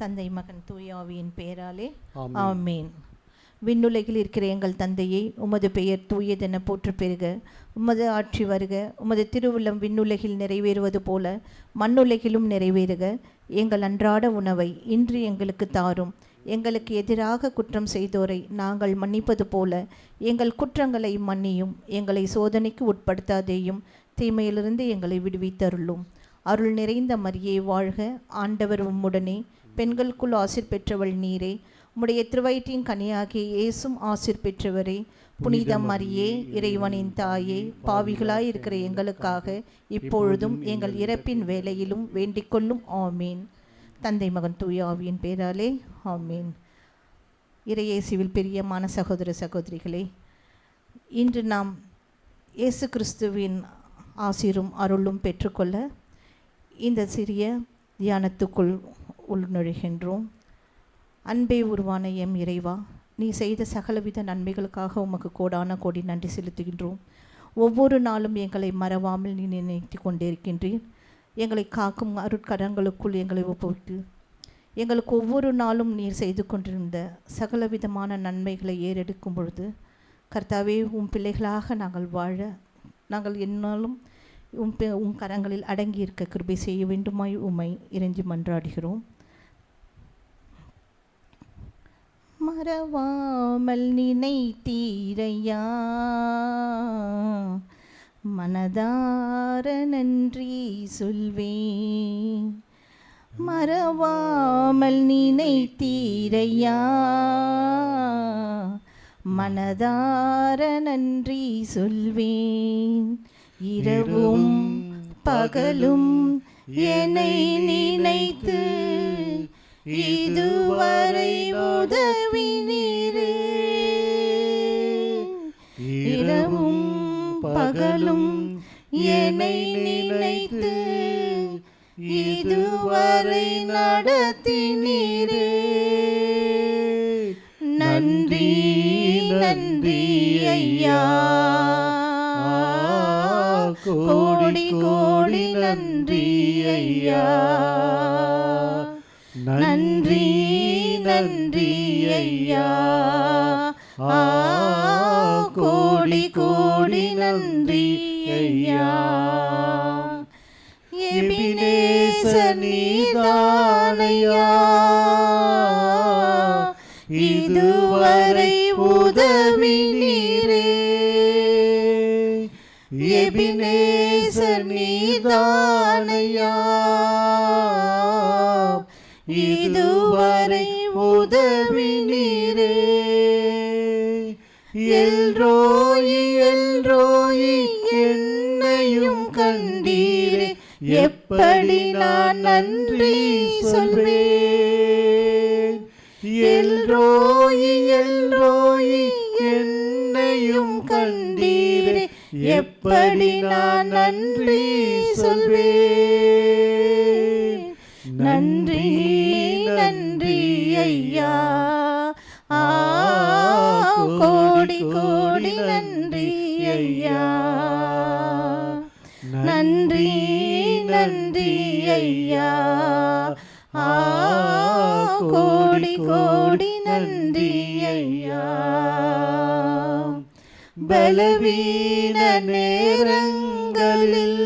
தந்தை மகன் தூய ஆவியின் பெயராலே ஆமேன். விண்ணுலகில் இருக்கிற எங்கள் தந்தையை, உமது பெயர் தூயதென போற்று பெறுக. உமது ஆட்சி வருக. உமது திருவுள்ளம் விண்ணுலகில் நிறைவேறுவது போல மண்ணுலகிலும் நிறைவேறுக. எங்கள் அன்றாட உணவை இன்று எங்களுக்கு தாரும். எங்களுக்கு எதிராக குற்றம் செய்தோரை நாங்கள் மன்னிப்பது போல எங்கள் குற்றங்களை மன்னியும். எங்களை சோதனைக்கு உட்படுத்தாதேயும், தீமையிலிருந்து எங்களை விடுவித்தருளும். அருள் நிறைந்த மரியே வாழ்க. ஆண்டவர் உம்முடனே, பெண்களுக்குள் ஆசீர் பெற்றவள் நீரே. உம்முடைய திருவயிற்றின் கனியாகிய இயேசும் ஆசீர் பெற்றவரே. புனித மரியே, இறைவனின் தாயே, பாவிகளாய் இருக்கிற எங்களுக்காக இப்பொழுதும் எங்கள் இறப்பின் வேளையிலும் வேண்டிக் கொள்ளும். ஆமீன். தந்தை மகன் தூய ஆவியின் பேராலே ஆமீன். இறையேசுவில் பிரியமான சகோதர சகோதரிகளே, இன்று நாம் இயேசு கிறிஸ்துவின் ஆசீரும் அருளும் பெற்றுக்கொள்ள இந்த சிறிய தியானத்துக்குள் உள்நுழைகின்றோம். அன்பே உருவான எம் இறைவா, நீ செய்த சகலவித நன்மைகளுக்காக உமக்கு கோடான கோடி நன்றி செலுத்துகின்றோம். ஒவ்வொரு நாளும் எங்களை மறவாமல் நீ நினைத்து கொண்டிருக்கின்றீர். எங்களை காக்கும் அருட்கரங்களுக்குள் எங்களை ஒப்புவித்து எங்களுக்கு ஒவ்வொரு நாளும் நீர் செய்து கொண்டிருந்த சகலவிதமான நன்மைகளை ஏறெடுக்கும் பொழுது, கர்த்தாவே, உம் பிள்ளைகளாக நாங்கள் வாழ நாங்கள் என்னாலும் உம் கரங்களில் அடங்கியிருக்க கிருபை செய்ய வேண்டுமாய் உம்மை இறைஞ்சி மன்றாடுகிறோம். மறவாமல் நினைத்தீரையா, மனதார நன்றி சொல்வேன். மறவாமல் நினைத்தீரையா, மனதார நன்றி சொல்வேன். இரவும் பகலும் என்னை நினைத்து இதுவரை உதவினீரே. இரவும் பகலும் என்னை நினைத்து இதுவரை நடத்தினீரே. நன்றி நன்றி ஐயா, கோடி கோடி நன்றி ஐயா. நன்றி நன்றி ஐயா, கோடி கோடி நன்றி ஐயா. எபினேசர் நீதானையா, இதுவரை உதவினீரே. எபினேசர் நீதானையா, இதுவரை உதவினீரே. எல்ரோயி எல்ரோயி என்னையும் கண்டீரே. எப்படி நான் நன்றி சொல்வேன். எல்ரோயி எல்ரோயி என்னையும் கண்டீரே. எப்படி நான் நன்றி சொல்வேன். நன்றி நன்றி ஐயா, கோடி கோடி நன்றி ஐயா. நன்றி நன்றி ஐயா, கோடி கோடி நன்றி ஐயா. பலவீன நேரங்களில்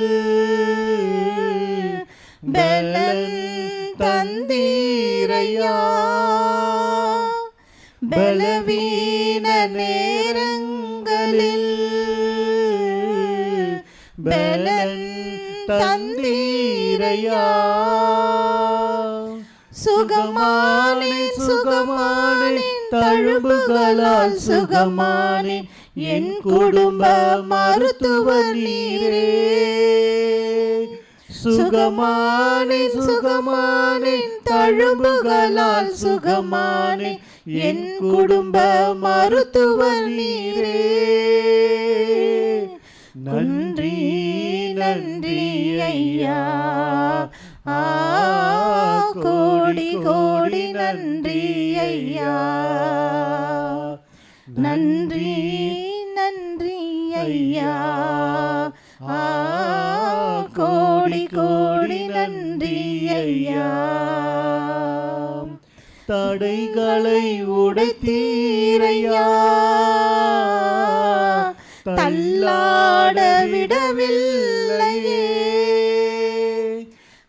பலன் தந்தீரையா. பலவீன நேரங்களில் பலன் தந்தீரையா. சுகமானேன் சுகமானேன் தழும்புகளால் சுகமானேன். என் குடும்ப மருத்துவர் நீரே. சுகமானேன் சுகமானேன் தழும்புகளால் சுகமானேன். என் குடும்ப மருத்துவர் நீரே. நன்றி நன்றி ஐயா, கோடி கோடி நன்றி ஐயா. நன்றி நன்றி ஐயா, கோடி கோடி நன்றி ஐயா. தடைகளை உடைத்தீரையா, தள்ளாட விடவில்லையே.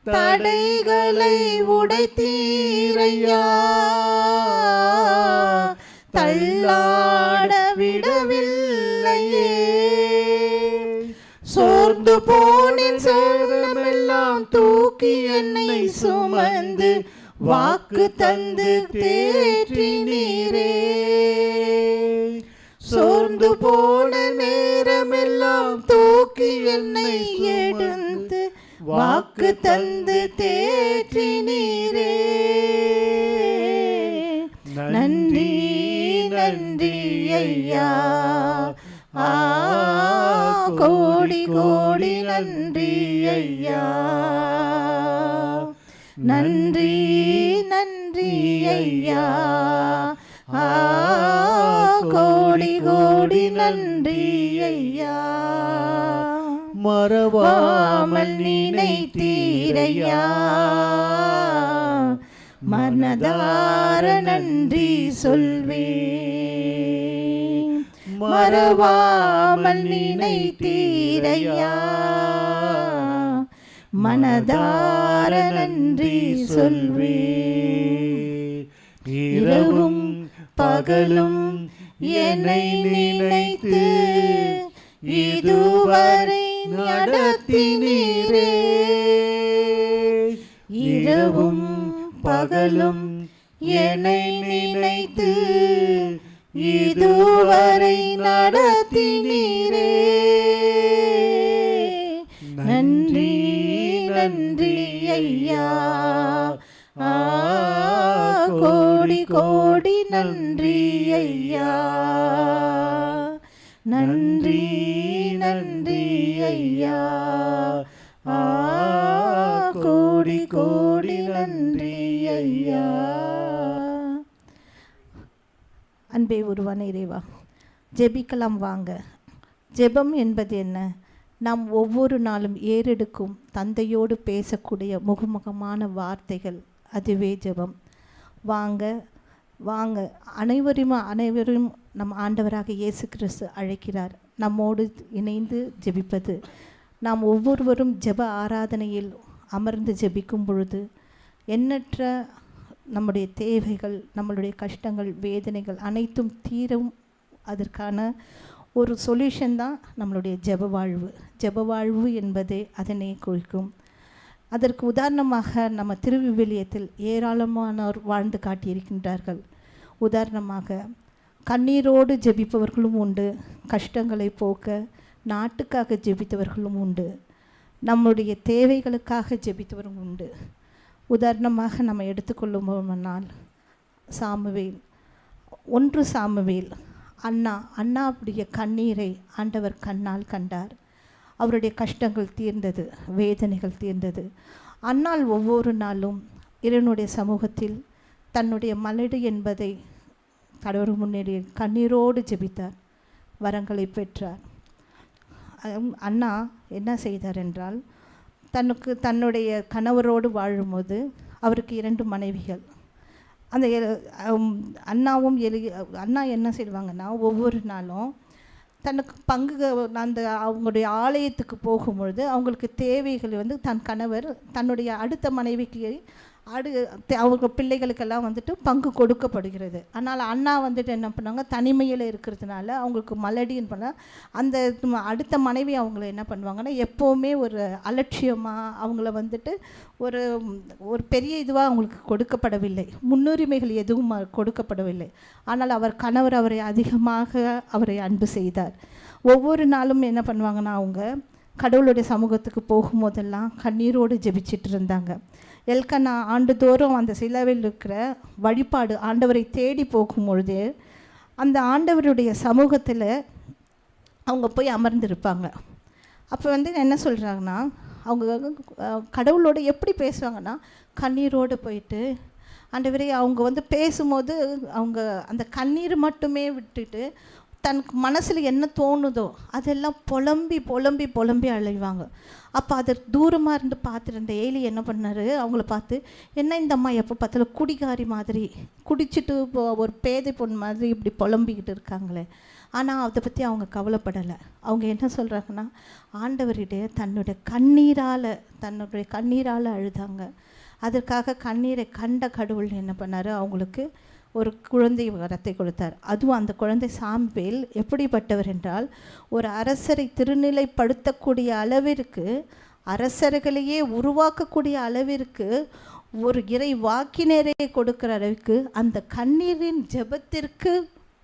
தடைகளை உடைத்தீரையா, தள்ளாட விடவில்லையே. சோர்ந்து போனின் சேரமெல்லாம் தூக்கி என்னை சுமந்து வாக்கு தந்து தேற்றினீரே. சோர்ந்து போன நேரமெல்லாம் தூக்கி என்னை எடுத்து வாக்கு தந்து தேற்றினீரே. நன்றி நன்றி ஐயா, கோடி கோடி நன்றி ஐயா. நன்றி நன்றி ஐயா, கோடி கோடி நன்றி ஐயா. மறவாமல் நினைத்தீரையா, மனதார நன்றி சொல்வேன். மறவாமல் நினைத்தீரையா, மனதார நன்றி சொல்வேன். இரவும் பகலும் என்னை நினைத்து இதுவரை நடத்தினீரே. இரவும் பகலும் என்னை நினைத்து இதுவரை நடத்தினீரே. நன்றி நன்றி ஐயா, கோடி கோடி நன்றி ஐயா. நன்றி நன்றி ஐயா, கோடி கோடி நன்றி ஐயா. அன்பே உருவான இறைவா, ஜெபிக்கலாம் வாங்க. ஜெபம் என்பது என்ன? நாம் ஒவ்வொரு நாளும் ஏறெடுக்கும் தந்தையோடு பேசக்கூடிய முகமுகமான வார்த்தைகள், அதுவே ஜெபம். வாங்க வாங்க, அனைவரும் நம் ஆண்டவராக இயேசு கிறிஸ்து அழைக்கிறார் நம்மோடு இணைந்து ஜெபிப்பது. நாம் ஒவ்வொருவரும் ஜெப ஆராதனையில் அமர்ந்து ஜெபிக்கும் பொழுது எண்ணற்ற நம்முடைய தேவைகள், நம்மளுடைய கஷ்டங்கள், வேதனைகள் அனைத்தும் தீரும். அதற்கான ஒரு சொல்யூஷன் தான் நம்மளுடைய ஜெப வாழ்வு. ஜெப வாழ்வு என்பதே அதனை குறிக்கும். அதற்கு உதாரணமாக நம்ம திருவிவிலியத்தில் ஏராளமானோர் வாழ்ந்து காட்டியிருக்கின்றார்கள். உதாரணமாக கண்ணீரோடு ஜெபிப்பவர்களும் உண்டு, கஷ்டங்களை போக்க நாட்டுக்காக ஜெபித்தவர்களும் உண்டு, நம்முடைய தேவைகளுக்காக ஜெபித்தவரும் உண்டு. உதாரணமாக நம்ம எடுத்துக்கொள்ளுமானால் சாமுவேல், 1 சாமுவேல், அண்ணாவுடைய கண்ணீரை ஆண்டவர் கண்ணால் கண்டார். அவருடைய கஷ்டங்கள் தீர்ந்தது, வேதனைகள் தீர்ந்தது. அன்னாள் ஒவ்வொரு நாளும் இறைவனுடைய சமூகத்தில் தன்னுடைய மலடு என்பதை கடவுள் முன்னேறி கண்ணீரோடு ஜெபித்தார், வரங்களை பெற்றார். அண்ணா என்ன செய்தார் என்றால், தன்னுடைய கணவரோடு வாழும்போது அவருக்கு 2 மனைவிகள். அந்த அண்ணா என்ன செய்வாங்கன்னா, ஒவ்வொரு நாளும் தனக்கு அவங்களுடைய ஆலயத்துக்கு போகும்பொழுது அவங்களுக்கு தேவைகள் தன் கணவர் தன்னுடைய அடுத்த மனைவிக்கு அவங்க பிள்ளைகளுக்கெல்லாம் பங்கு கொடுக்கப்படுகிறது. ஆனால் அண்ணா என்ன பண்ணாங்க, தனிமையில் இருக்கிறதுனால அவங்களுக்கு மலடின்னு பண்ணால் அந்த அடுத்த மனைவி அவங்கள என்ன பண்ணுவாங்கன்னா, எப்போவுமே ஒரு அலட்சியமாக அவங்கள ஒரு பெரிய இதுவாக அவங்களுக்கு கொடுக்கப்படவில்லை, முன்னுரிமைகள் எதுவும் கொடுக்கப்படவில்லை. ஆனால் கணவர் அவரை அதிகமாக அன்பு செய்தார். ஒவ்வொரு நாளும் என்ன பண்ணுவாங்கன்னா, அவங்க கடவுளுடைய சமூகத்துக்கு போகும்போதெல்லாம் கண்ணீரோடு ஜெபிச்சிட்டு இருந்தாங்க. எல்கனா ஆண்டுதோறும் அந்த சிலுவையில் இருக்கிற வழிபாடு ஆண்டவரை தேடி போகும்பொழுது அந்த ஆண்டவருடைய சமூகத்தில் அவங்க போய் அமர்ந்திருப்பாங்க. அப்போ என்ன சொல்கிறாங்கன்னா, அவங்க கடவுளோடு எப்படி பேசுவாங்கன்னா, கண்ணீரோடு போயிட்டு ஆண்டவரே அவங்க பேசும்போது அவங்க அந்த கண்ணீர் மட்டுமே விட்டுட்டு தனக்கு மனசில் என்ன தோணுதோ அதெல்லாம் புலம்பி புலம்பி புலம்பி அழைவாங்க. அப்போ அதை தூரமாக இருந்து பார்த்துருந்த ஏலி என்ன பண்ணார், அவங்கள பார்த்து, என்ன இந்த அம்மா எப்போ பார்த்தாலும் குடிகாரி மாதிரி குடிச்சிட்டு இப்போ ஒரு பேதை பொண்ணு மாதிரி இப்படி புலம்பிக்கிட்டு இருக்காங்களே. ஆனால் அதை பற்றி அவங்க கவலைப்படலை. அவங்க என்ன சொல்கிறாங்கன்னா, ஆண்டவரிடையே தன்னுடைய கண்ணீரால் அழுதாங்க. அதற்காக கண்ணீரை கண்ட கடவுள் என்ன பண்ணார், அவங்களுக்கு ஒரு குழந்தை வரத்தை கொடுத்தார். அதுவும் அந்த குழந்தை சாமுவேல் எப்படிப்பட்டவர் என்றால், ஒரு அரசரை திருநிலைப்படுத்தக்கூடிய அளவிற்கு, அரசர்களையே உருவாக்கக்கூடிய அளவிற்கு, ஒரு இறை வாக்கினரே கொடுக்கிற அளவுக்கு அந்த கண்ணீரின் ஜெபத்திற்கு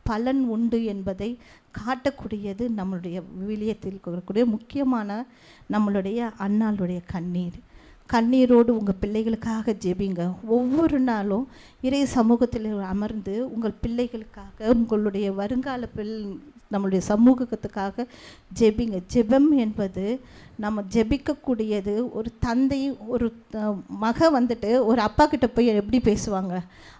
பலன் உண்டு என்பதை காட்டக்கூடியது நம்மளுடைய விவிலியத்தில் கூறக்கூடிய முக்கியமான நம்மளுடைய அன்னாளுடைய கண்ணீரோடு உங்கள் பிள்ளைகளுக்காக ஜெபிங்க. ஒவ்வொரு நாளும் இறை சமூகத்தில் அமர்ந்து உங்கள் பிள்ளைகளுக்காக, உங்களுடைய வருங்கால நம்மளுடைய சமூகத்துக்காக ஜெபிங்க. ஜெபம் என்பது நம்ம ஜெபிக்கக்கூடியது. ஒரு தந்தை ஒரு மக வந்துட்டு ஒரு அப்பா கிட்ட போய் எப்படி பேசுவாங்க,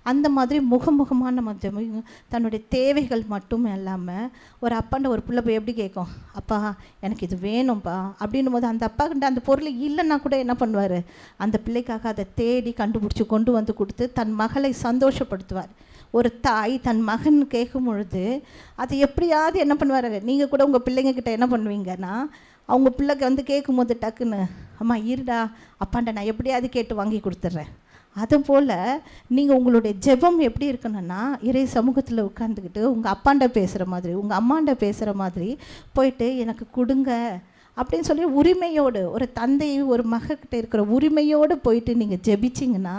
அந்த மாதிரி முகமுகமாக நம்ம ஜெபிங்க. தன்னுடைய தேவைகள் மட்டும் இல்லாமல் ஒரு அப்பாண்ட ஒரு பிள்ளை போய் எப்படி கேட்கும், அப்பா எனக்கு இது வேணும்ப்பா அப்படின்னும் போது அந்த அப்பா கிட்ட அந்த பொருள் இல்லைன்னா கூட என்ன பண்ணுவார், அந்த பிள்ளைக்காக அதை தேடி கண்டுபிடிச்சி கொண்டு வந்து கொடுத்து தன் மகளை சந்தோஷப்படுத்துவார். ஒரு தாய் தன் மகன் கேட்கும் பொழுது அது எப்படியாவது என்ன பண்ணுவார், நீங்கள் கூட உங்கள் பிள்ளைங்கக்கிட்ட என்ன பண்ணுவீங்கன்னா, அவங்க பிள்ளைக்கு வந்து கேட்கும்போது டக்குன்னு, அம்மா இருடா அப்பாண்ட நான் எப்படியாவது கேட்டு வாங்கி கொடுத்துட்றேன். அதுபோல் நீங்கள் உங்களுடைய ஜெபம் எப்படி இருக்கணும்னா, இறை சமூகத்தில் உட்காந்துக்கிட்டு உங்கள் அப்பாண்ட பேசுகிற மாதிரி, உங்கள் அம்மாண்ட பேசுகிற மாதிரி போயிட்டு எனக்கு கொடுங்க அப்படின்னு சொல்லி உரிமையோடு, ஒரு தந்தை ஒரு மகக்கிட்ட இருக்கிற உரிமையோடு போயிட்டு நீங்கள் ஜெபிச்சிங்கன்னா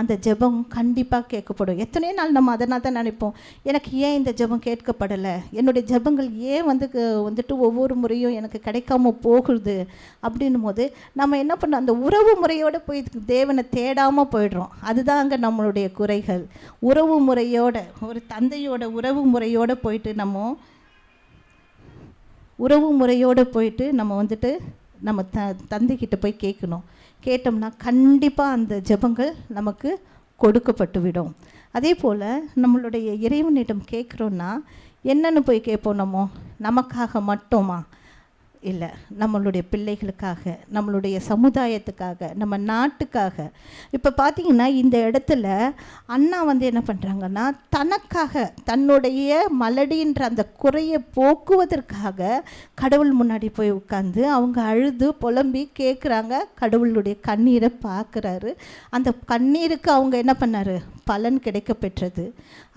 அந்த ஜெபம் கண்டிப்பாக கேட்கப்படும். எத்தனையோ நாள் நம்ம அதனால் தான் நினைப்போம், எனக்கு ஏன் இந்த ஜெபம் கேட்கப்படலை, என்னுடைய ஜெபங்கள் ஏன் வந்துட்டு ஒவ்வொரு முறையும் எனக்கு கிடைக்காம போகுது அப்படின்னும் போது நம்ம என்ன பண்ணோம், அந்த உறவு முறையோடு போய் தேவனை தேடாமல் போயிடுறோம். அதுதான் அங்கே நம்மளுடைய குறைகள். உறவு முறையோட, ஒரு தந்தையோட உறவு முறையோடு போயிட்டு நம்ம வந்துட்டு நம்ம தந்தைக்கிட்ட போய் கேட்டோம்னா கண்டிப்பாக அந்த ஜெபங்கள் நமக்கு கொடுக்கப்பட்டு விடும். அதே போல் நம்மளுடைய இறைவனிடம் கேட்குறோன்னா என்னென்னு போய் கேட்போம், நமக்காக மட்டுமா இல்லை, நம்மளுடைய பிள்ளைகளுக்காக, நம்மளுடைய சமுதாயத்துக்காக, நம்ம நாட்டுக்காக. இப்போ பார்த்திங்கன்னா இந்த இடத்துல அண்ணா என்ன பண்ணுறாங்கன்னா, தனக்காக தன்னுடைய மலடின்ற அந்த குறையை போக்குவதற்காக கடவுள் முன்னாடி போய் உட்காந்து அவங்க அழுது புலம்பி கேட்குறாங்க. கடவுளுடைய கண்ணீரை பார்க்குறாரு. அந்த கண்ணீருக்கு அவங்க என்ன பண்ணார், பலன் கிடைக்க பெற்றது.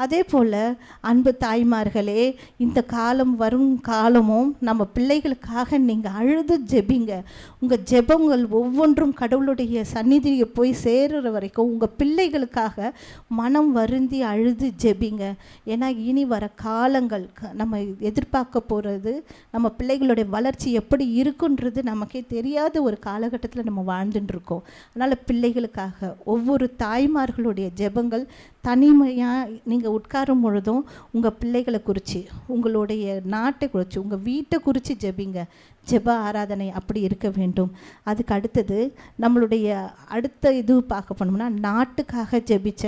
அதே போல் அன்பு தாய்மார்களே, இந்த காலம் வரும் காலமும் நம்ம பிள்ளைகளுக்காக நீங்கள் அழுது ஜெபிங்க. உங்கள் ஜெபங்கள் ஒவ்வொன்றும் கடவுளுடைய சந்நிதியை போய் சேருற வரைக்கும் உங்கள் பிள்ளைகளுக்காக மனம் வருந்தி அழுது ஜெபிங்க. ஏன்னா இனி வர காலங்கள் நம்ம எதிர்பார்க்க போகிறது, நம்ம பிள்ளைகளுடைய வளர்ச்சி எப்படி இருக்குன்றது நமக்கே தெரியாத ஒரு காலகட்டத்தில் நம்ம வாழ்ந்துட்டுருக்கோம். அதனால் பிள்ளைகளுக்காக ஒவ்வொரு தாய்மார்களுடைய ஜெபங்கள் தனிமையாக நீங்கள் உட்காரும் பொழுதும் உங்கள் பிள்ளைகளை குறித்து, உங்களுடைய நாட்டை குறித்து, உங்கள் வீட்டை குறித்து ஜெபிங்க. ஜெப ஆராதனை அப்படி இருக்க வேண்டும். அதுக்கு அடுத்தது நம்மளுடைய அடுத்த இது பார்க்க போனோம்னா, நாட்டுக்காக ஜெபிச்ச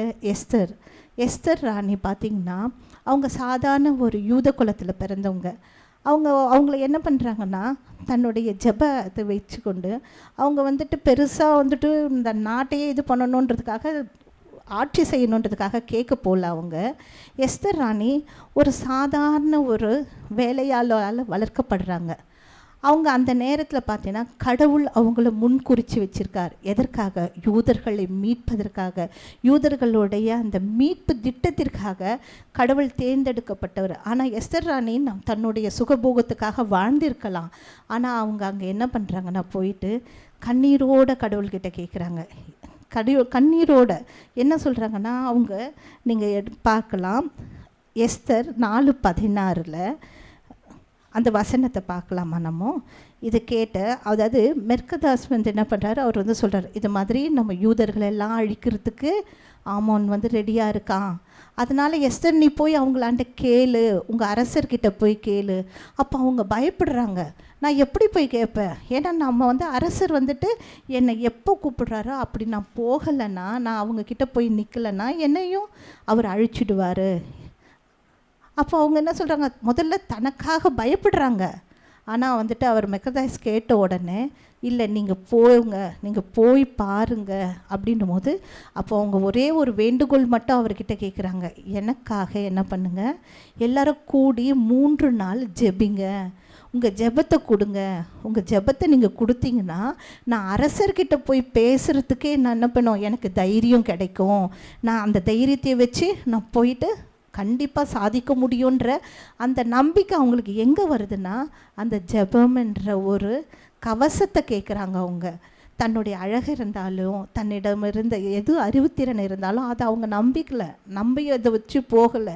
எஸ்தர் ராணி பார்த்திங்கன்னா, அவங்க சாதாரண ஒரு யூத குலத்தில் பிறந்தவங்க. அவங்கள என்ன பண்ணுறாங்கன்னா, தன்னுடைய ஜெபத்தை வச்சுக்கொண்டு அவங்க வந்துட்டு பெருசாக வந்துட்டு இந்த நாட்டையே இது பண்ணணுன்றதுக்காக, ஆட்சி செய்யணுன்றதுக்காக கேட்க போகல. அவங்க எஸ்தர் ராணி ஒரு சாதாரண ஒரு வேலையாளால் வளர்க்கப்படுறாங்க. அவங்க அந்த நேரத்தில் பார்த்தீங்கன்னா கடவுள் அவங்கள முன்குறித்து வச்சுருக்கார். எதற்காக? யூதர்களை மீட்பதற்காக, யூதர்களுடைய அந்த மீட்பு திட்டத்திற்காக கடவுள் தேர்ந்தெடுக்கப்பட்டவர். ஆனால் எஸ்தர் ராணி தன்னுடைய சுகபோகத்துக்காக வாழ்ந்திருக்கலாம். ஆனால் அவங்க அங்கே என்ன பண்ணுறாங்கன்னா, போயிட்டு கண்ணீரோட கடவுள்கிட்ட கேட்குறாங்க. கண்ணீரோட என்ன சொல்கிறாங்கன்னா, அவங்க நீங்கள் பார்க்கலாம், எஸ்தர் 4:16 அந்த வசனத்தை பார்க்கலாமா நம்ம? இதை கேட்ட, அதாவது மெர்கதாஸ் என்ன பண்ணுறாரு, அவர் சொல்கிறார், இது மாதிரி நம்ம யூதர்களெல்லாம் அழிக்கிறதுக்கு ஆமோன் ரெடியாக இருக்கான். அதனால் எஸ்தர் நீ போய் அவங்களாண்ட கேளு, உங்கள் அரசர்கிட்ட போய் கேளு. அப்போ அவங்க பயப்படுறாங்க. நான் எப்படி போய் கேட்பேன்? ஏன்னா நம்ம அரசர் என்னை எப்போ கூப்பிடுறாரோ அப்படி நான் போகலைன்னா, நான் அவங்கக்கிட்ட போய் நிற்கலைன்னா என்னையும் அவர் அழிச்சிடுவார். அப்போ அவங்க என்ன சொல்கிறாங்க, முதல்ல தனக்காக பயப்படுறாங்க. ஆனால் வந்துட்டு அவர் மெக்கதாய்ஸ் கேட்ட உடனே, இல்லை நீங்கள் போங்க, நீங்கள் போய் பாருங்க அப்படின்னும் போது, அப்போ அவங்க ஒரே ஒரு வேண்டுகோள் மட்டும் அவர்கிட்ட கேட்குறாங்க, எனக்காக என்ன பண்ணுங்க, எல்லாரும் கூடி 3 நாள் ஜெபிங்க, உங்கள் ஜெபத்தை கொடுங்க. உங்கள் ஜெபத்தை நீங்கள் கொடுத்தீங்கன்னா நான் அரசர்கிட்ட போய் பேசுகிறதுக்கே நான் என்ன பண்ணுவோம், எனக்கு தைரியம் கிடைக்கும். நான் அந்த தைரியத்தை வச்சு நான் போயிட்டு கண்டிப்பாக சாதிக்க முடியுன்ற அந்த நம்பிக்கை அவங்களுக்கு எங்கே வருதுன்னா, அந்த ஜெபம் என்ற ஒரு கவசத்தை கேட்குறாங்க. அவங்க தன்னுடைய அழகு இருந்தாலும், தன்னிடம் இருந்த எது அறிவுத்திறன் இருந்தாலும் அதை அவங்க நம்பி அதை வச்சு போகலை.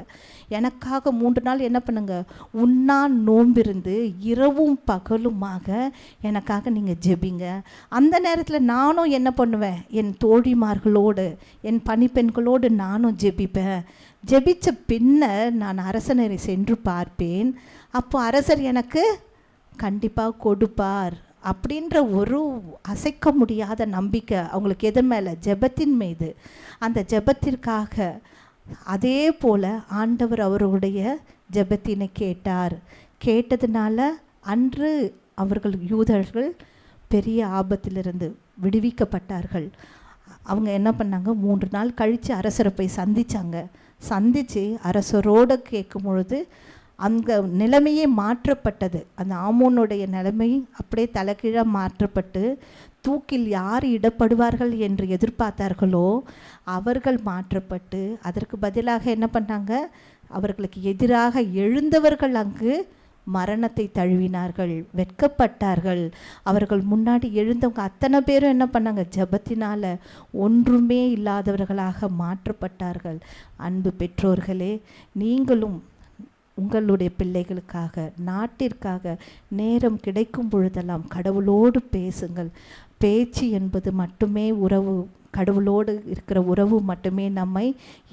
எனக்காக 3 நாள் என்ன பண்ணுங்க, உண்ணா நோம்பிருந்து இரவும் பகலுமாக எனக்காக நீங்கள் ஜெபிங்க. அந்த நேரத்தில் நானும் என்ன பண்ணுவேன், என் தோழிமார்களோடு என் பணிப்பெண்களோடு நானும் ஜெபிப்பேன். ஜெபித்த பின்னர் நான் அரசனை சென்று பார்ப்பேன். அப்போ அரசர் எனக்கு கண்டிப்பாக கொடுப்பார் அப்படின்ற ஒரு அசைக்க முடியாத நம்பிக்கை அவங்களுக்கு எது மேலே, ஜெபத்தின் மீது. அந்த ஜெபத்திற்காக அதே போல் ஆண்டவர் அவருடைய ஜெபத்தினை கேட்டார். கேட்டதுனால அன்று அவர்கள் யூதர்கள் பெரிய ஆபத்திலிருந்து விடுவிக்கப்பட்டார்கள். அவங்க என்ன பண்ணாங்க, 3 நாள் கழித்து அரசரை போய் சந்தித்து அரசரோடு கேட்கும் பொழுது அந்த நிலைமையே மாற்றப்பட்டது. அந்த ஆமோனுடைய நிலைமை அப்படியே தலைகீழாக மாற்றப்பட்டு, தூக்கில் யார் இடப்படுவார்கள் என்று எதிர்பார்த்தார்களோ அவர்கள் மாற்றப்பட்டு, அதற்கு பதிலாக என்ன பண்ணாங்க, அவர்களுக்கு எதிராக எழுந்தவர்கள் அங்கு மரணத்தை தழுவினார்கள், வெட்கப்பட்டார்கள். அவர்கள் முன்னாடி எழுந்தவங்க அத்தனை பேரும் என்ன பண்ணாங்க, ஜெபத்தினால ஒன்றுமே இல்லாதவர்களாக மாற்றப்பட்டார்கள். அன்பு பெற்றோர்களே, நீங்களும் உங்களுடைய பிள்ளைகளுக்காக, நாட்டிற்காக நேரம் கிடைக்கும் பொழுதெல்லாம் கடவுளோடு பேசுங்கள். பேச்சு என்பது மட்டுமே உறவு, கடவுளோடு இருக்கிற உறவு மட்டுமே நம்மை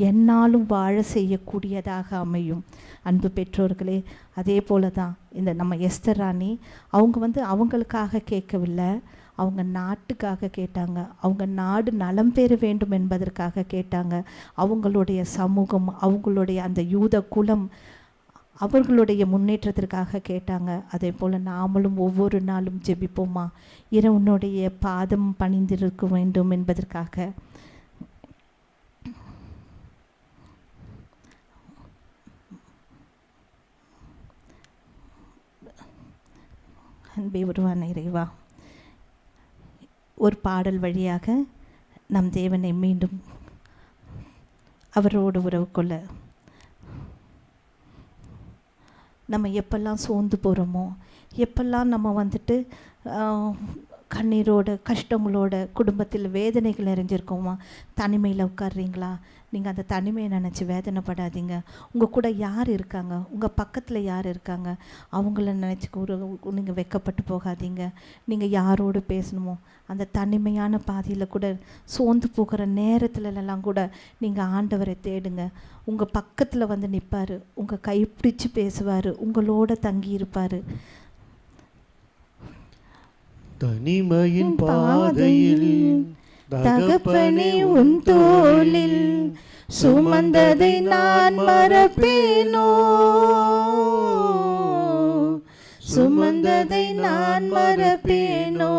எந்நாளும் வாழ செய்யக்கூடியதாக அமையும். அன்பு பெற்றோர்களே, அதே போல தான் இந்த நம்ம எஸ்தர் ராணி, அவங்க அவங்களுக்காக கேட்கவில்லை, அவங்க நாட்டுக்காக கேட்டாங்க. அவங்க நாடு நலம் பெற வேண்டும் என்பதற்காக கேட்டாங்க. அவங்களுடைய சமூகம், அவங்களுடைய அந்த யூத குலம், அவர்களுடைய முன்னேற்றத்திற்காக கேட்டாங்க. அதே போல் நாமளும் ஒவ்வொரு நாளும் ஜெபிப்போமா, இறைவனுடைய பாதம் பணிந்திருக்க வேண்டும் என்பதற்காக. அன்பே உருவான இறைவா, ஒரு பாடல் வழியாக நம் தேவனை மீண்டும் அவரோடு உறவு கொள்ள, நம்ம எப்பெல்லாம் சோர்ந்து போகிறோமோ, எப்பெல்லாம் நம்ம கண்ணீரோட கஷ்டங்களோட குடும்பத்தில் வேதனைகள் நிறைஞ்சிருக்கோமா, தனிமையில் உட்கார்றீங்களா? நீங்கள் அந்த தனிமையை நினச்சி வேதனைப்படாதீங்க. உங்கள் கூட யார் இருக்காங்க, உங்கள் பக்கத்தில் யார் இருக்காங்க, அவங்கள நினச்சி நீங்கள் வெட்கப்பட்டு போகாதீங்க. நீங்கள் யாரோடு பேசணுமோ அந்த தனிமையான பாதையில் கூட, சோர்ந்து போகிற நேரத்துலலாம் கூட நீங்கள் ஆண்டவரை தேடுங்க. உங்கள் பக்கத்தில் நிற்பார், உங்கள் கைப்பிடிச்சு பேசுவார், உங்களோட தங்கி இருப்பார். தனிமையின் பாதையில் தகப்பனே உன் தோளில் சுமந்ததை நான் மறப்பேனோ, சுமந்ததை நான் மறப்பேனோ.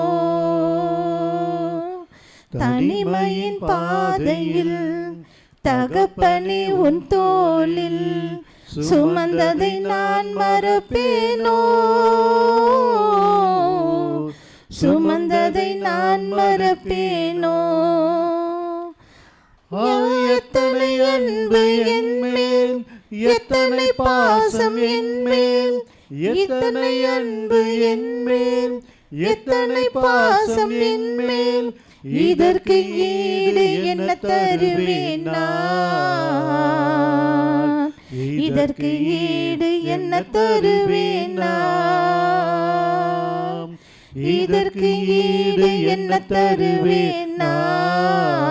தனிமையின் பாதையில் தகப்பனே உன் தோளில் சுமந்ததை நான் மறப்பேனோ, சுமந்ததை நான் மறப்பேனோ. எத்தனை அன்பு என் மேல், எத்தனை பாசம் என் மேல், எத்தனை அன்பு என் மேல், எத்தனை பாசம் என் மேல். இதற்கு ஈடு என்ன தருவேன் நான், இதற்கு ஈடு என்ன தருவேன் நான், இதற்கு ஈடு என்ன தருவேன் நான்,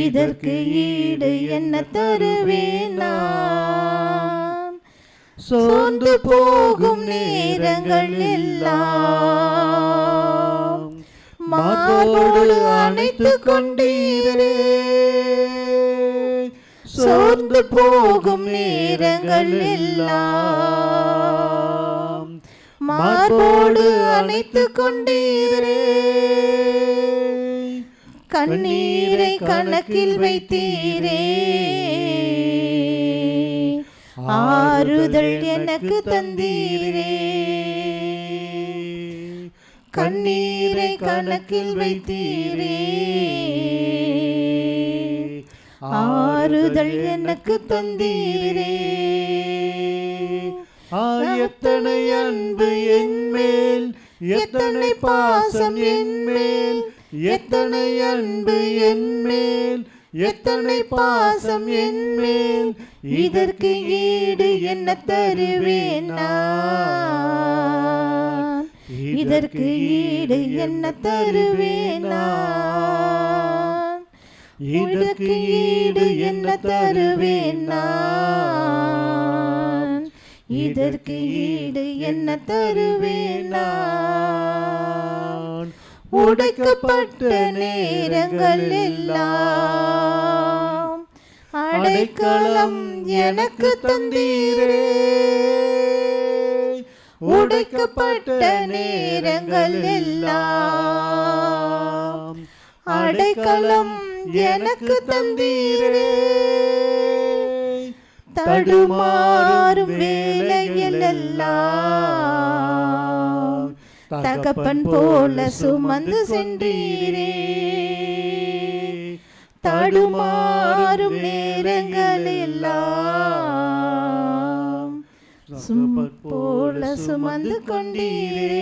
இதற்கு ஈடு என்ன தருவேன் நான். சோர்ந்து போகும் நேரங்கள் எல்லாம் மார்போடு அணைத்து கொண்டீரே, சோர்ந்து போகும் நேரங்கள் எல்லாம் மார்போடு அணைத்து கொண்டீரே. கண்ணீரை கணக்கில் வைத்தீரே. ஆறுதல் எனக்கு தந்தீரே. கண்ணீரை கணக்கில் வைத்தீரே. ஆறுதல் எனக்கு தந்தீரே. எத்தனை அன்பு என்மேல், எத்தனை பாசம் என்மேல், எத்தனை அன்பு என்மேல், எத்தனை பாசம் என்மேல், இதற்கு ஈடு என்ன தருவேன் நான்? இதற்கு ஈடு என்ன தருவேன் நான்? இதற்கு ஈடு என்ன தருவேன் நான்? இதற்கு ஈடு என்ன தருவேன் நான்? உடைக்கப்பட்ட நேரங்கள் எல்லாம் அடைக்கலம் எனக்கு தந்தீரே. உடைக்கப்பட்ட நேரங்கள் எல்லாம் அடைக்கலம் எனக்கு தந்தீரே. தடுமாறும் வேளையில் எல்லாம் தகப்பன் போல சுமந்து சென்றீரே. தடுமாறும் நேரங்கள் எல்லாம் போல சுமந்து கொண்டீரே.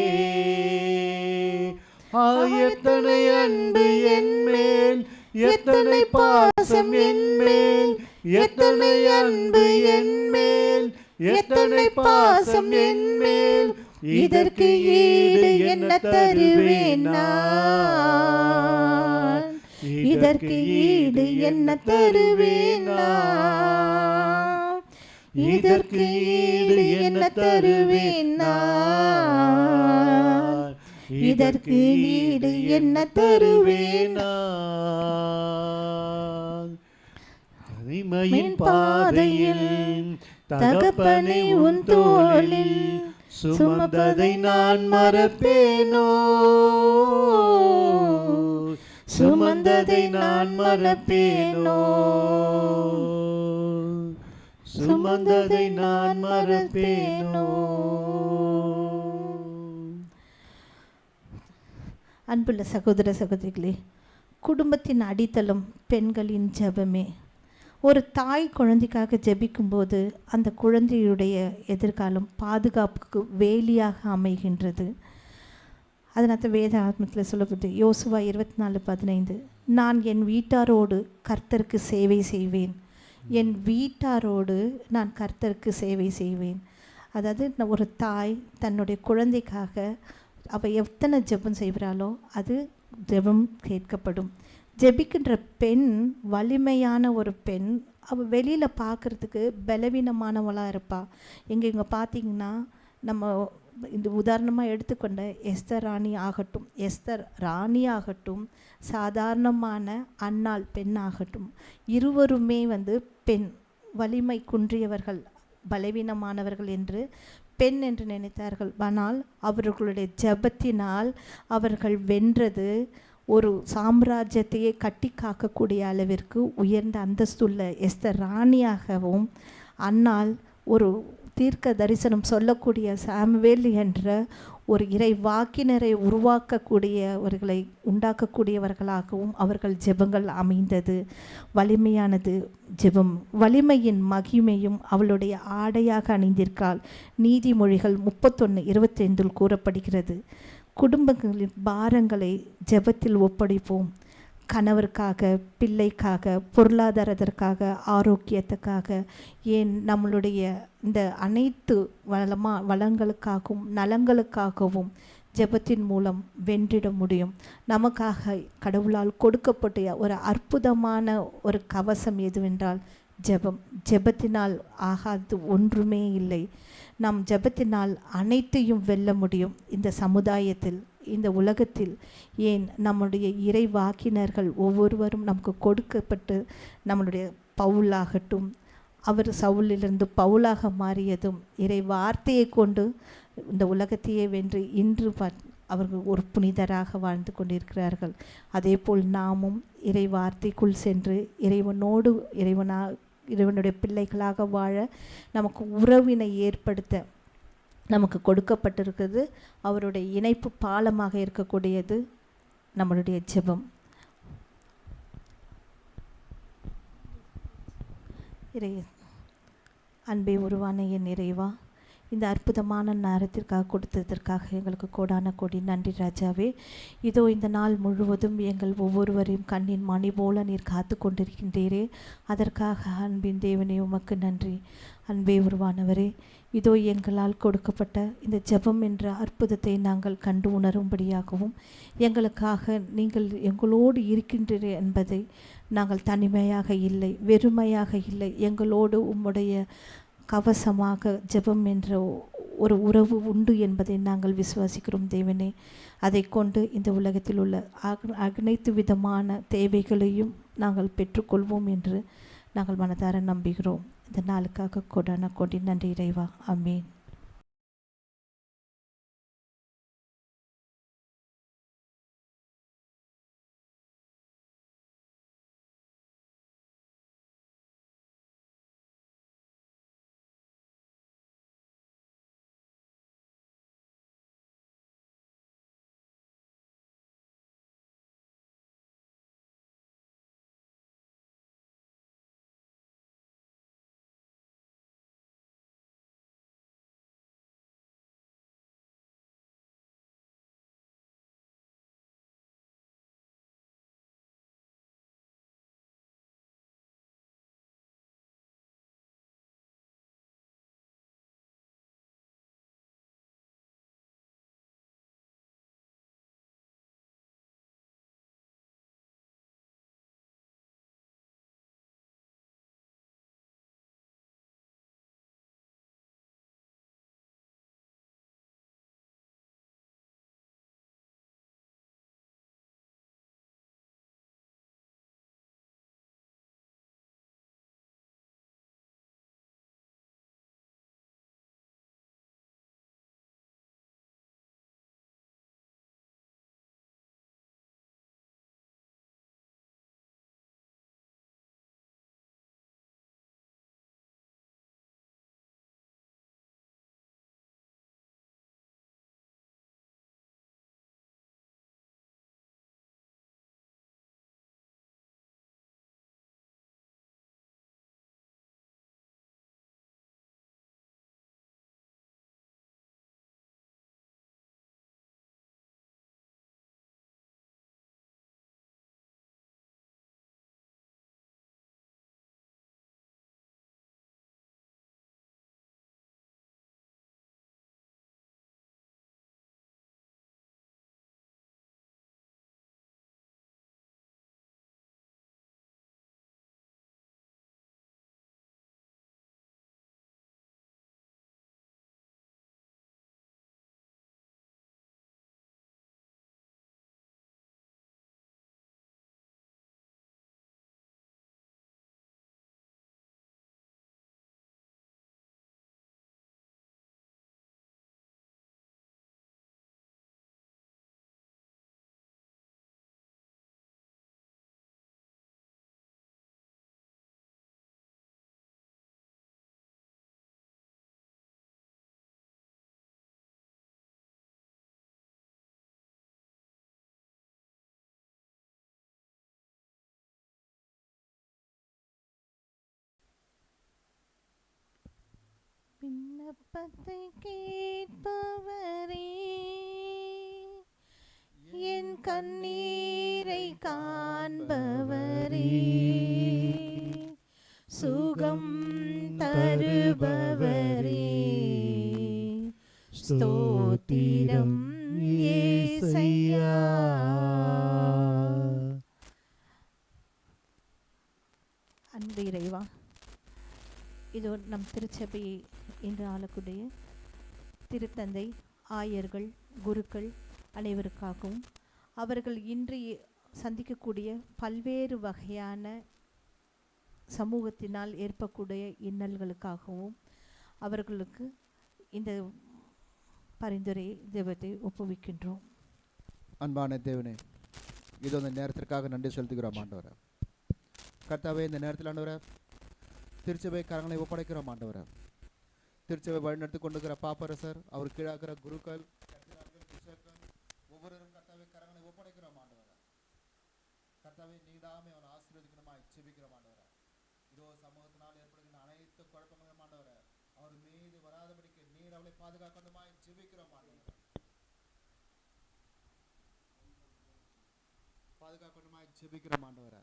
எத்தனை அன்பு என்மேல், எத்தனை பாசம் என்மேல், எத்தனை அன்பு என்மேல், எத்தனை பாசம் என்மேல், இதற்கு ஈடு என்ன தருவேன் நான்? இதற்கு ஈடு என்ன தருவேன் நான்? இதற்கு ஈடு என்ன தருவேன் நான்? இதற்கு ஈடு என்ன தருவேன் நான்? தனிமையின் பாதையில் தகப்பனை உன் தோளில் சுமந்ததை நான் மறப்பேனோ? சுமந்ததை நான் மறப்பேனோ? சுமந்ததை நான் மறப்பேனோ? அன்புள்ள சகோதர சகோதரிகளே, குடும்பத்தின் அடித்தளம் பெண்களின் ஜெபமே. ஒரு தாய் குழந்தைக்காக ஜெபிக்கும்போது அந்த குழந்தையுடைய எதிர்காலம் பாதுகாப்புக்கு வேலியாக அமைகின்றது. அதனால் வேத ஆத்மத்தில் சொல்லப்பட்டு யோசுவா 24:15, நான் என் வீட்டாரோடு கர்த்தருக்கு சேவை செய்வேன். என் வீட்டாரோடு நான் கர்த்தருக்கு சேவை செய்வேன். அதாவது ஒரு தாய் தன்னுடைய குழந்தைக்காக அவள் எத்தனை ஜெபம் செய்கிறாளோ அது ஜெபம் கேட்கப்படும். ஜெபிக்கின்ற பெண் வலிமையான ஒரு பெண். அவள் வெளியில் பார்க்குறதுக்கு பலவீனமானவளாக இருப்பாள். இங்கே பார்த்தீங்கன்னா நம்ம இந்த உதாரணமாக எடுத்துக்கொண்ட எஸ்தர் ராணி ஆகட்டும், சாதாரணமான அன்னாள் பெண் ஆகட்டும், இருவருமே பெண், வலிமை குன்றியவர்கள், பலவீனமானவர்கள் என்று பெண் என்று நினைத்தார்கள். ஆனால் அவர்களுடைய ஜெபத்தினால் அவர்கள் வென்றது ஒரு சாம்ராஜ்யத்தையே கட்டி காக்கக்கூடிய அளவிற்கு உயர்ந்த அந்தஸ்துள்ள எஸ்தர் ராணியாகவும், அன்னாள் ஒரு தீர்க்க தரிசனம் சொல்லக்கூடிய சாமுவேல் என்ற ஒரு இறை வாக்கினரை உருவாக்கக்கூடியவர்களை உண்டாக்கக்கூடியவர்களாகவும் அவர்கள் ஜெபங்கள் அமைந்தது. வலிமையானது ஜெபம். வலிமையின் மகிமையும் அவளுடைய ஆடையாக அணிந்திருக்காள். நீதிமொழிகள் 31:25 கூறப்படுகிறது. குடும்பங்களின் பாரங்களை ஜெபத்தில் ஒப்படைப்போம். கணவருக்காக, பிள்ளைக்காக, பொருளாதாரத்திற்காக, ஆரோக்கியத்துக்காக, ஏன் நம்மளுடைய இந்த அனைத்து வளங்களுக்காகவும் நலங்களுக்காகவும் ஜெபத்தின் மூலம் வென்றிட முடியும். நமக்காக கடவுளால் கொடுக்கப்பட்ட ஒரு அற்புதமான ஒரு கவசம் எதுவென்றால் ஜெபம். ஜெபத்தினால் ஆகாது ஒன்றுமே இல்லை. நாம் ஜெபத்தினால் அனைத்தையும் வெல்ல முடியும். இந்த சமுதாயத்தில், இந்த உலகத்தில், ஏன் நம்முடைய இறை வாக்கினர்கள் ஒவ்வொருவரும் நமக்கு கொடுக்கப்பட்டு நம்மளுடைய பவுலாகட்டும், அவர் சவுலிலிருந்து பவுலாக மாறியதும் இறை வார்த்தையை கொண்டு இந்த உலகத்தையே வென்று இன்று அவர்கள் ஒரு புனிதராக வாழ்ந்து கொண்டிருக்கிறார்கள். அதே போல் நாமும் இறை வார்த்தைக்குள் சென்று இறைவனோடு இறைவனுடைய பிள்ளைகளாக வாழ நமக்கு உறவினை ஏற்படுத்த நமக்கு கொடுக்கப்பட்டிருக்கிறது. அவருடைய இணைப்பு பாலமாக இருக்கக்கூடியது நம்மளுடைய ஜெபம். அன்பே உருவான என் இறைவா, இந்த அற்புதமான நேரத்திற்காக கொடுத்ததற்காக எங்களுக்கு கோடான கோடி நன்றி ராஜாவே. இதோ இந்த நாள் முழுவதும் எங்கள் ஒவ்வொருவரையும் கண்ணின் மணி போல நீர் காத்து கொண்டிருக்கின்றீரே, அதற்காக அன்பின் தேவனே உமக்கு நன்றி. அன்பே உருவானவரே, இதோ எங்களால் கொடுக்கப்பட்ட இந்த ஜெபம் என்ற அற்புதத்தை நாங்கள் கண்டு உணரும்படியாகவும், எங்களுக்காக நீங்கள் எங்களோடு இருக்கின்றீர் என்பதை நாங்கள் தனிமையாக இல்லை, வெறுமையாக இல்லை, எங்களோடு உம்முடைய கவசமாக ஜெபம் என்ற ஒரு உறவு உண்டு என்பதை நாங்கள் விசுவாசிக்கிறோம் தேவனே. அதை கொண்டு இந்த உலகத்தில் உள்ள அனைத்து விதமான தேவைகளையும் நாங்கள் பெற்றுக்கொள்வோம் என்று நாங்கள் மனதார நம்புகிறோம். இந்த நாளுக்காக கோடான கோடி நன்றி இறைவா. ஆமீன். விண்ணப்பத்தை கேட்பவரே, என் கண்ணீரை காண்பவரே, சுகம் தருபவரே, ஸ்தோத்திரம் இயேசையா. அன்பு இறைவா, இது நம் திருச்சபையை இன்று ஆளக்கூடிய திருத்தந்தை, ஆயர்கள், குருக்கள் அனைவருக்காகவும் அவர்கள் இன்று சந்திக்கக்கூடிய பல்வேறு வகையான சமூகத்தினால் ஏற்படக்கூடிய இன்னல்களுக்காகவும் அவர்களுக்கு இந்த பரிந்துரை ஜெபத்தை ஒப்புவிக்கின்றோம். அன்பான தேவனே, இது அந்த நேரத்திற்காக நன்றி செலுத்துகிறோம் ஆண்டவரே. கர்த்தாவே, இந்த நேரத்தில் ஆண்டவரே திருச்சபை கரங்களை ஒப்படைக்கிறோம் ஆண்டவரே. திருச்சபை வழிநடத்தி கொண்டிருக்கிற பாப்பரசர், அவர் கீழாக்கிற குருக்கள், ஒவ்வொருவரும் கர்த்தாவே கரங்களை ஒப்படைக்கிறோம் ஆண்டவரே. கர்த்தாவே, நீதாமே அவன் ஆசீர்வதிக்கணுமாய் ஜெபிக்கிறோம் ஆண்டவரே. இதோ சமூகத்தினால் ஏற்படுகின்ற அனைத்து குழப்பங்களும் ஆண்டவரே அவர் மீது வராதபடிக்கு நீர் அவளை பாதுகாக்கணுமாய் ஜெபிக்கிறோம் ஆண்டவரே. பாதுகாக்கணுமாய் ஜெபிக்கிறோம் ஆண்டவரே.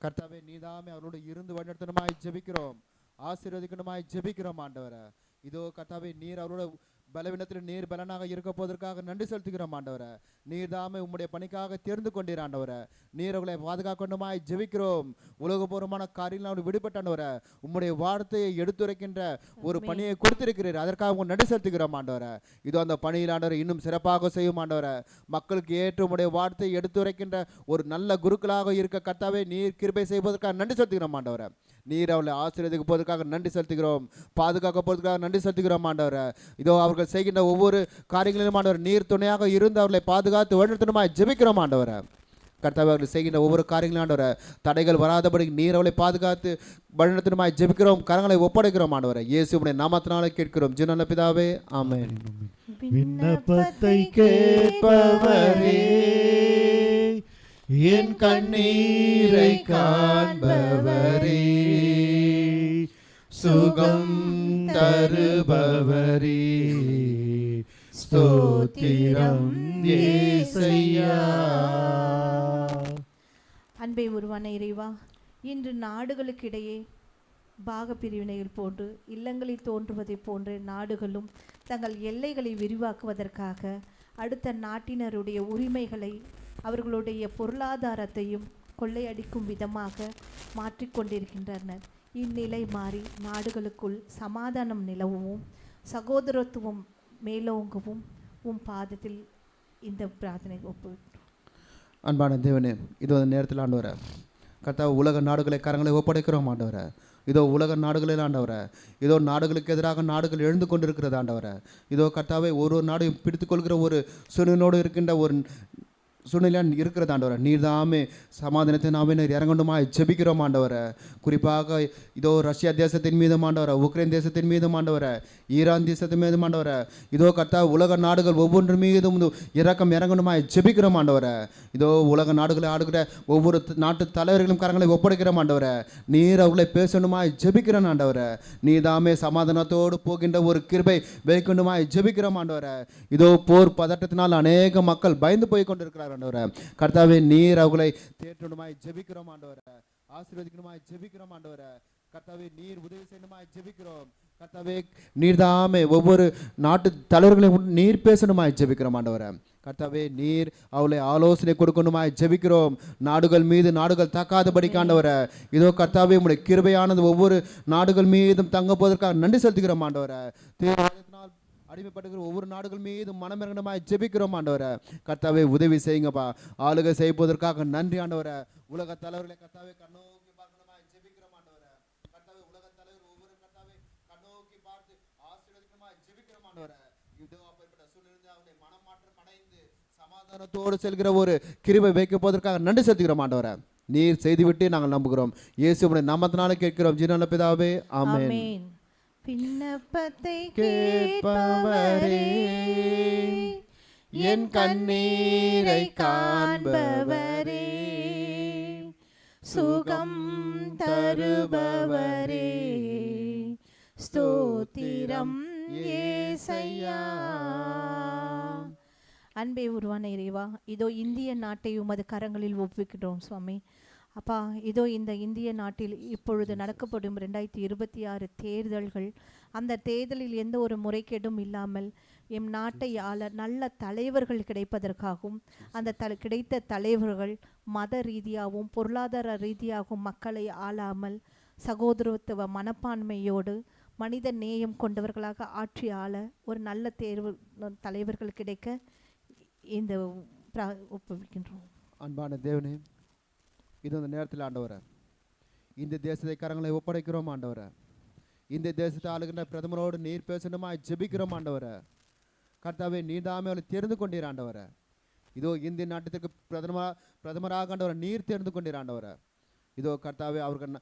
கர்த்தாவே, நீதாமே அவரோடு இருந்து வழிநடத்தணுமாய் ஜெபிக்கிறோம், ஆசீர்வதிக்கணுமாய் ஜெபிக்கிறோம் ஆண்டவரே. இதோ கர்த்தாவே, நீர் அவரோட பலவீனத்தில் நீர் பலனாக இருக்க போவதற்காக நன்றி செலுத்துகிறோம் ஆண்டவரே. நீர் தாமே உம்முடைய பணிக்காக தேர்ந்து கொண்டீர் ஆண்டவரே. நீர் அவர்களை பாதுகாக்கணுமாய் ஜெபிக்கிறோம். உலகபூர்வமான காரியங்கள் விடுபட்ட ஆண்டவரே, உம்முடைய வார்த்தையை எடுத்துரைக்கின்ற ஒரு பணியை கொடுத்திருக்கிறீர், அதற்காக உங்க நன்றி செலுத்துகிறோம் ஆண்டவரே. இதோ அந்த பணியில் ஆண்டவரை இன்னும் சிறப்பாக செய்யும் ஆண்டவரே. மக்களுக்கு ஏற்ற உம்முடைய வார்த்தையை எடுத்துரைக்கின்ற ஒரு நல்ல குருக்களாக இருக்க கர்த்தாவே நீர் கிருபை செய்வதற்காக நன்றி செலுத்துகிறோம் ஆண்டவரே. நீர் அவளை ஆசீர்வதிக்க போவதற்காக நன்றி செலுத்துகிறோம், பாதுகாக்க போவதற்காக நன்றி செலுத்துகிறோம் ஆண்டவரே. இதோ அவர்கள் செய்கின்ற ஒவ்வொரு காரியங்களிலும் ஆண்டவர் நீர் துணையாக இருந்து அவர்களை பாதுகாத்து வழிநடத்தணுமாய் ஜெபிக்கிறோம் ஆண்டவரே. கர்த்தாவே, அவர்கள் செய்கின்ற ஒவ்வொரு காரியங்களும் ஆண்டவரே தடைகள் வராதபடி நீர் அவளை பாதுகாத்து வழிநடத்தணுமாய் ஜெபிக்கிறோம், கரங்களை ஒப்படைக்கிறோம் ஆண்டவரே. இயேசுவின் நாமத்தினாலே கேட்கிறோம் ஜீவனுள்ள பிதாவே, ஆமென். விண்ணப்பத்தை கேட்பவரே, என் கண்ணீரை காண்பவரே, சுகம் தருபவரே, ஸ்தோத்திரம் இயேசையா. அன்பை உருவான இறைவா, இன்று நாடுகளுக்கிடையே பாக பிரிவினைகள் போன்று இல்லங்களில் தோன்றுவதைப் போன்ற நாடுகளும் தங்கள் எல்லைகளை விரிவாக்குவதற்காக அடுத்த நாட்டினருடைய உரிமைகளை அவர்களுடைய பொருளாதாரத்தையும் கொள்ளையடிக்கும் விதமாக மாற்றிக்கொண்டிருக்கின்றனர். இந்நிலை மாறி நாடுகளுக்குள் சமாதானம் நிலவும் சகோதரத்துவம் மேலோங்கவும் பாதத்தில் இந்த பிரார்த்தனை ஒப்புவிக்கிறோம். அன்பான தேவனே, இதோ அந்த நேரத்தில் ஆண்டவரே கர்த்தாவே உலக நாடுகளை கரங்களை ஒப்படைக்கிறோம் ஆண்டவரே. இதோ உலக நாடுகளில் ஆண்டவரே, இதோ நாடுகளுக்கு எதிராக நாடுகள் எழுந்து கொண்டிருக்கிறது ஆண்டவரே. இதோ கர்த்தாவே ஒரு நாடையும் பிடித்துக்கொள்கிற ஒரு சூழ்நிலையோடு இருக்கின்ற ஒரு சூழ்நிலையாக இருக்கிறது ஆண்டவரை. நீர் தாமே சமாதானத்தை நாமே நீர் இறங்கணுமாய் ஜெபிக்கிறோம் ஆண்டவரை. குறிப்பாக இதோ ரஷ்யா தேசத்தின் மீதும் ஆண்டவரை, உக்ரைன் தேசத்தின் மீதும் ஆண்டவரை, ஈரான் தேசத்தின் மீதும் ஆண்டவரை, இதோ கர்த்தா உலக நாடுகள் ஒவ்வொன்று மீதும் இறக்கம் இறங்கணுமாய் ஜெபிக்கிறோம் ஆண்டவரை. இதோ உலக நாடுகளை ஆடுகிற ஒவ்வொரு நாட்டு தலைவர்களும் கரங்களை ஒப்படைக்கிறோம் ஆண்டவரை. நீர் அவர்களை பேசணுமாய் ஜெபிக்கிறோம் ஆண்டவரை. நீ தாமே சமாதானத்தோடு போகின்ற ஒரு கிருபை வைக்கணுமாய் ஜெபிக்கிறோம் ஆண்டவரை. இதோ போர் பதட்டத்தினால் அநேக மக்கள் பயந்து போய் கொண்டிருக்கிறார் ஆண்டவரே. கர்த்தாவே நீர் அவர்களை தேற்றணுமாய் ஜெபிக்கிறோம் ஆண்டவரே. ஆசீர்வதிக்கணுமாய் ஜெபிக்கிறோம் ஆண்டவரே. கர்த்தாவே நீர் உதவி செய்யணுமாய் ஜெபிக்கிறோம். கர்த்தாவே நீர் தாமே ஒவ்வொரு நாட்டு தலைவர்களையும் நீர் பேசணுமாய் ஜெபிக்கிறோம் ஆண்டவரே. கர்த்தாவே நீர் அவளை ஆலோசனை கொடுக்கணுமாய் ஜெபிக்கிறோம். நாடுகள் மீது நாடுகள் தாக்காதபடிக்கு ஆண்டவரே. இதோ கர்த்தாவே உம்முடைய கிருபையானது ஒவ்வொரு நாடுகள் மீதும் தங்க போவதற்காக நன்றி செலுத்துகிறோம் ஆண்டவரே. தீவிரத்தினால் அடிமைப்படுகிற ஒவ்வொரு நாடுகள் மீது மனமிறங்கணுமாய் ஜெபிக்கிறோம் ஆண்டவரை. கர்த்தாவே உதவி செய்யுங்கப்பா. ஆளுகை செய்வதற்காக நன்றி ஆண்டவரை. உலக தலைவர்களை கர்த்தாவே கண்ணோக்கி பார்க்கணுமாய் ஜெபிக்கிறோம் ஆண்டவரை. கர்த்தாவே உலக தலைவர் ஒவ்வொரு கர்த்தாவே கண்ணோக்கி பார்த்து ஆசீர்வதிக்கணுமாய் ஜெபிக்கிறோம் ஆண்டவரை. இதோ அப்படிப்பட்ட சூழ்நிலை அவருடைய மனமாற்றம் அடைந்து சமாதானத்தோடு செல்கிற ஒரு கிருபை வைக்க போவதற்காக நன்றி செலுத்துகிறோம் ஆண்டவரை. நீர் செய்துவிட்டு நாங்கள் நம்புகிறோம். இயேசுவின் நாமத்தினாலே கேட்கிறோம் ஜீவனுள்ள பிதாவே, ஆமென். விண்ணப்பத்தை கேட்பவரே, என் கண்ணீரை காண்பவரே, சுகம் தருபவரே, ஸ்தோத்திரம் இயேசையா. அன்பே உருவான இறைவா, இதோ இந்திய நாட்டை உமது கரங்களில் ஒப்புவிக்கிறோம் சுவாமி. அப்பா, இதோ இந்த இந்திய நாட்டில் இப்பொழுது நடக்கப்படும் 2026 தேர்தல்கள், அந்த தேர்தலில் எந்த ஒரு முறைகேடும் இல்லாமல் எம் நாட்டை ஆள நல்ல தலைவர்கள் கிடைப்பதற்காகவும், அந்த கிடைத்த தலைவர்கள் மத ரீதியாகவும் பொருளாதார ரீதியாகவும் மக்களை ஆளாமல் சகோதரத்துவ மனப்பான்மையோடு மனித நேயம் கொண்டவர்களாக ஆட்சி ஆள ஒரு நல்ல தலைவர்கள் கிடைக்க இந்த ஒப்புவிக்கின்றோம். அன்பான தேவனே, இது அந்த நேரத்தில் ஆண்டவரை இந்த தேசத்தை கரங்களை ஒப்படைக்கிறோம் ஆண்டவரே. இந்த தேசத்தை ஆளுகின்ற பிரதமரோடு நீர் பேசணுமா ஜெபிக்கிறோம் ஆண்டவரே. கர்த்தாவே நீதாமே அவளை தெரிந்து கொண்டீர் ஆண்டவரே. இதோ இந்திய நாட்டுக்கு பிரதமராக ஆண்டவரை நீர் தெரிந்து கொண்டீர் ஆண்டவரே. இதோ கர்த்தாவே அவர்கள்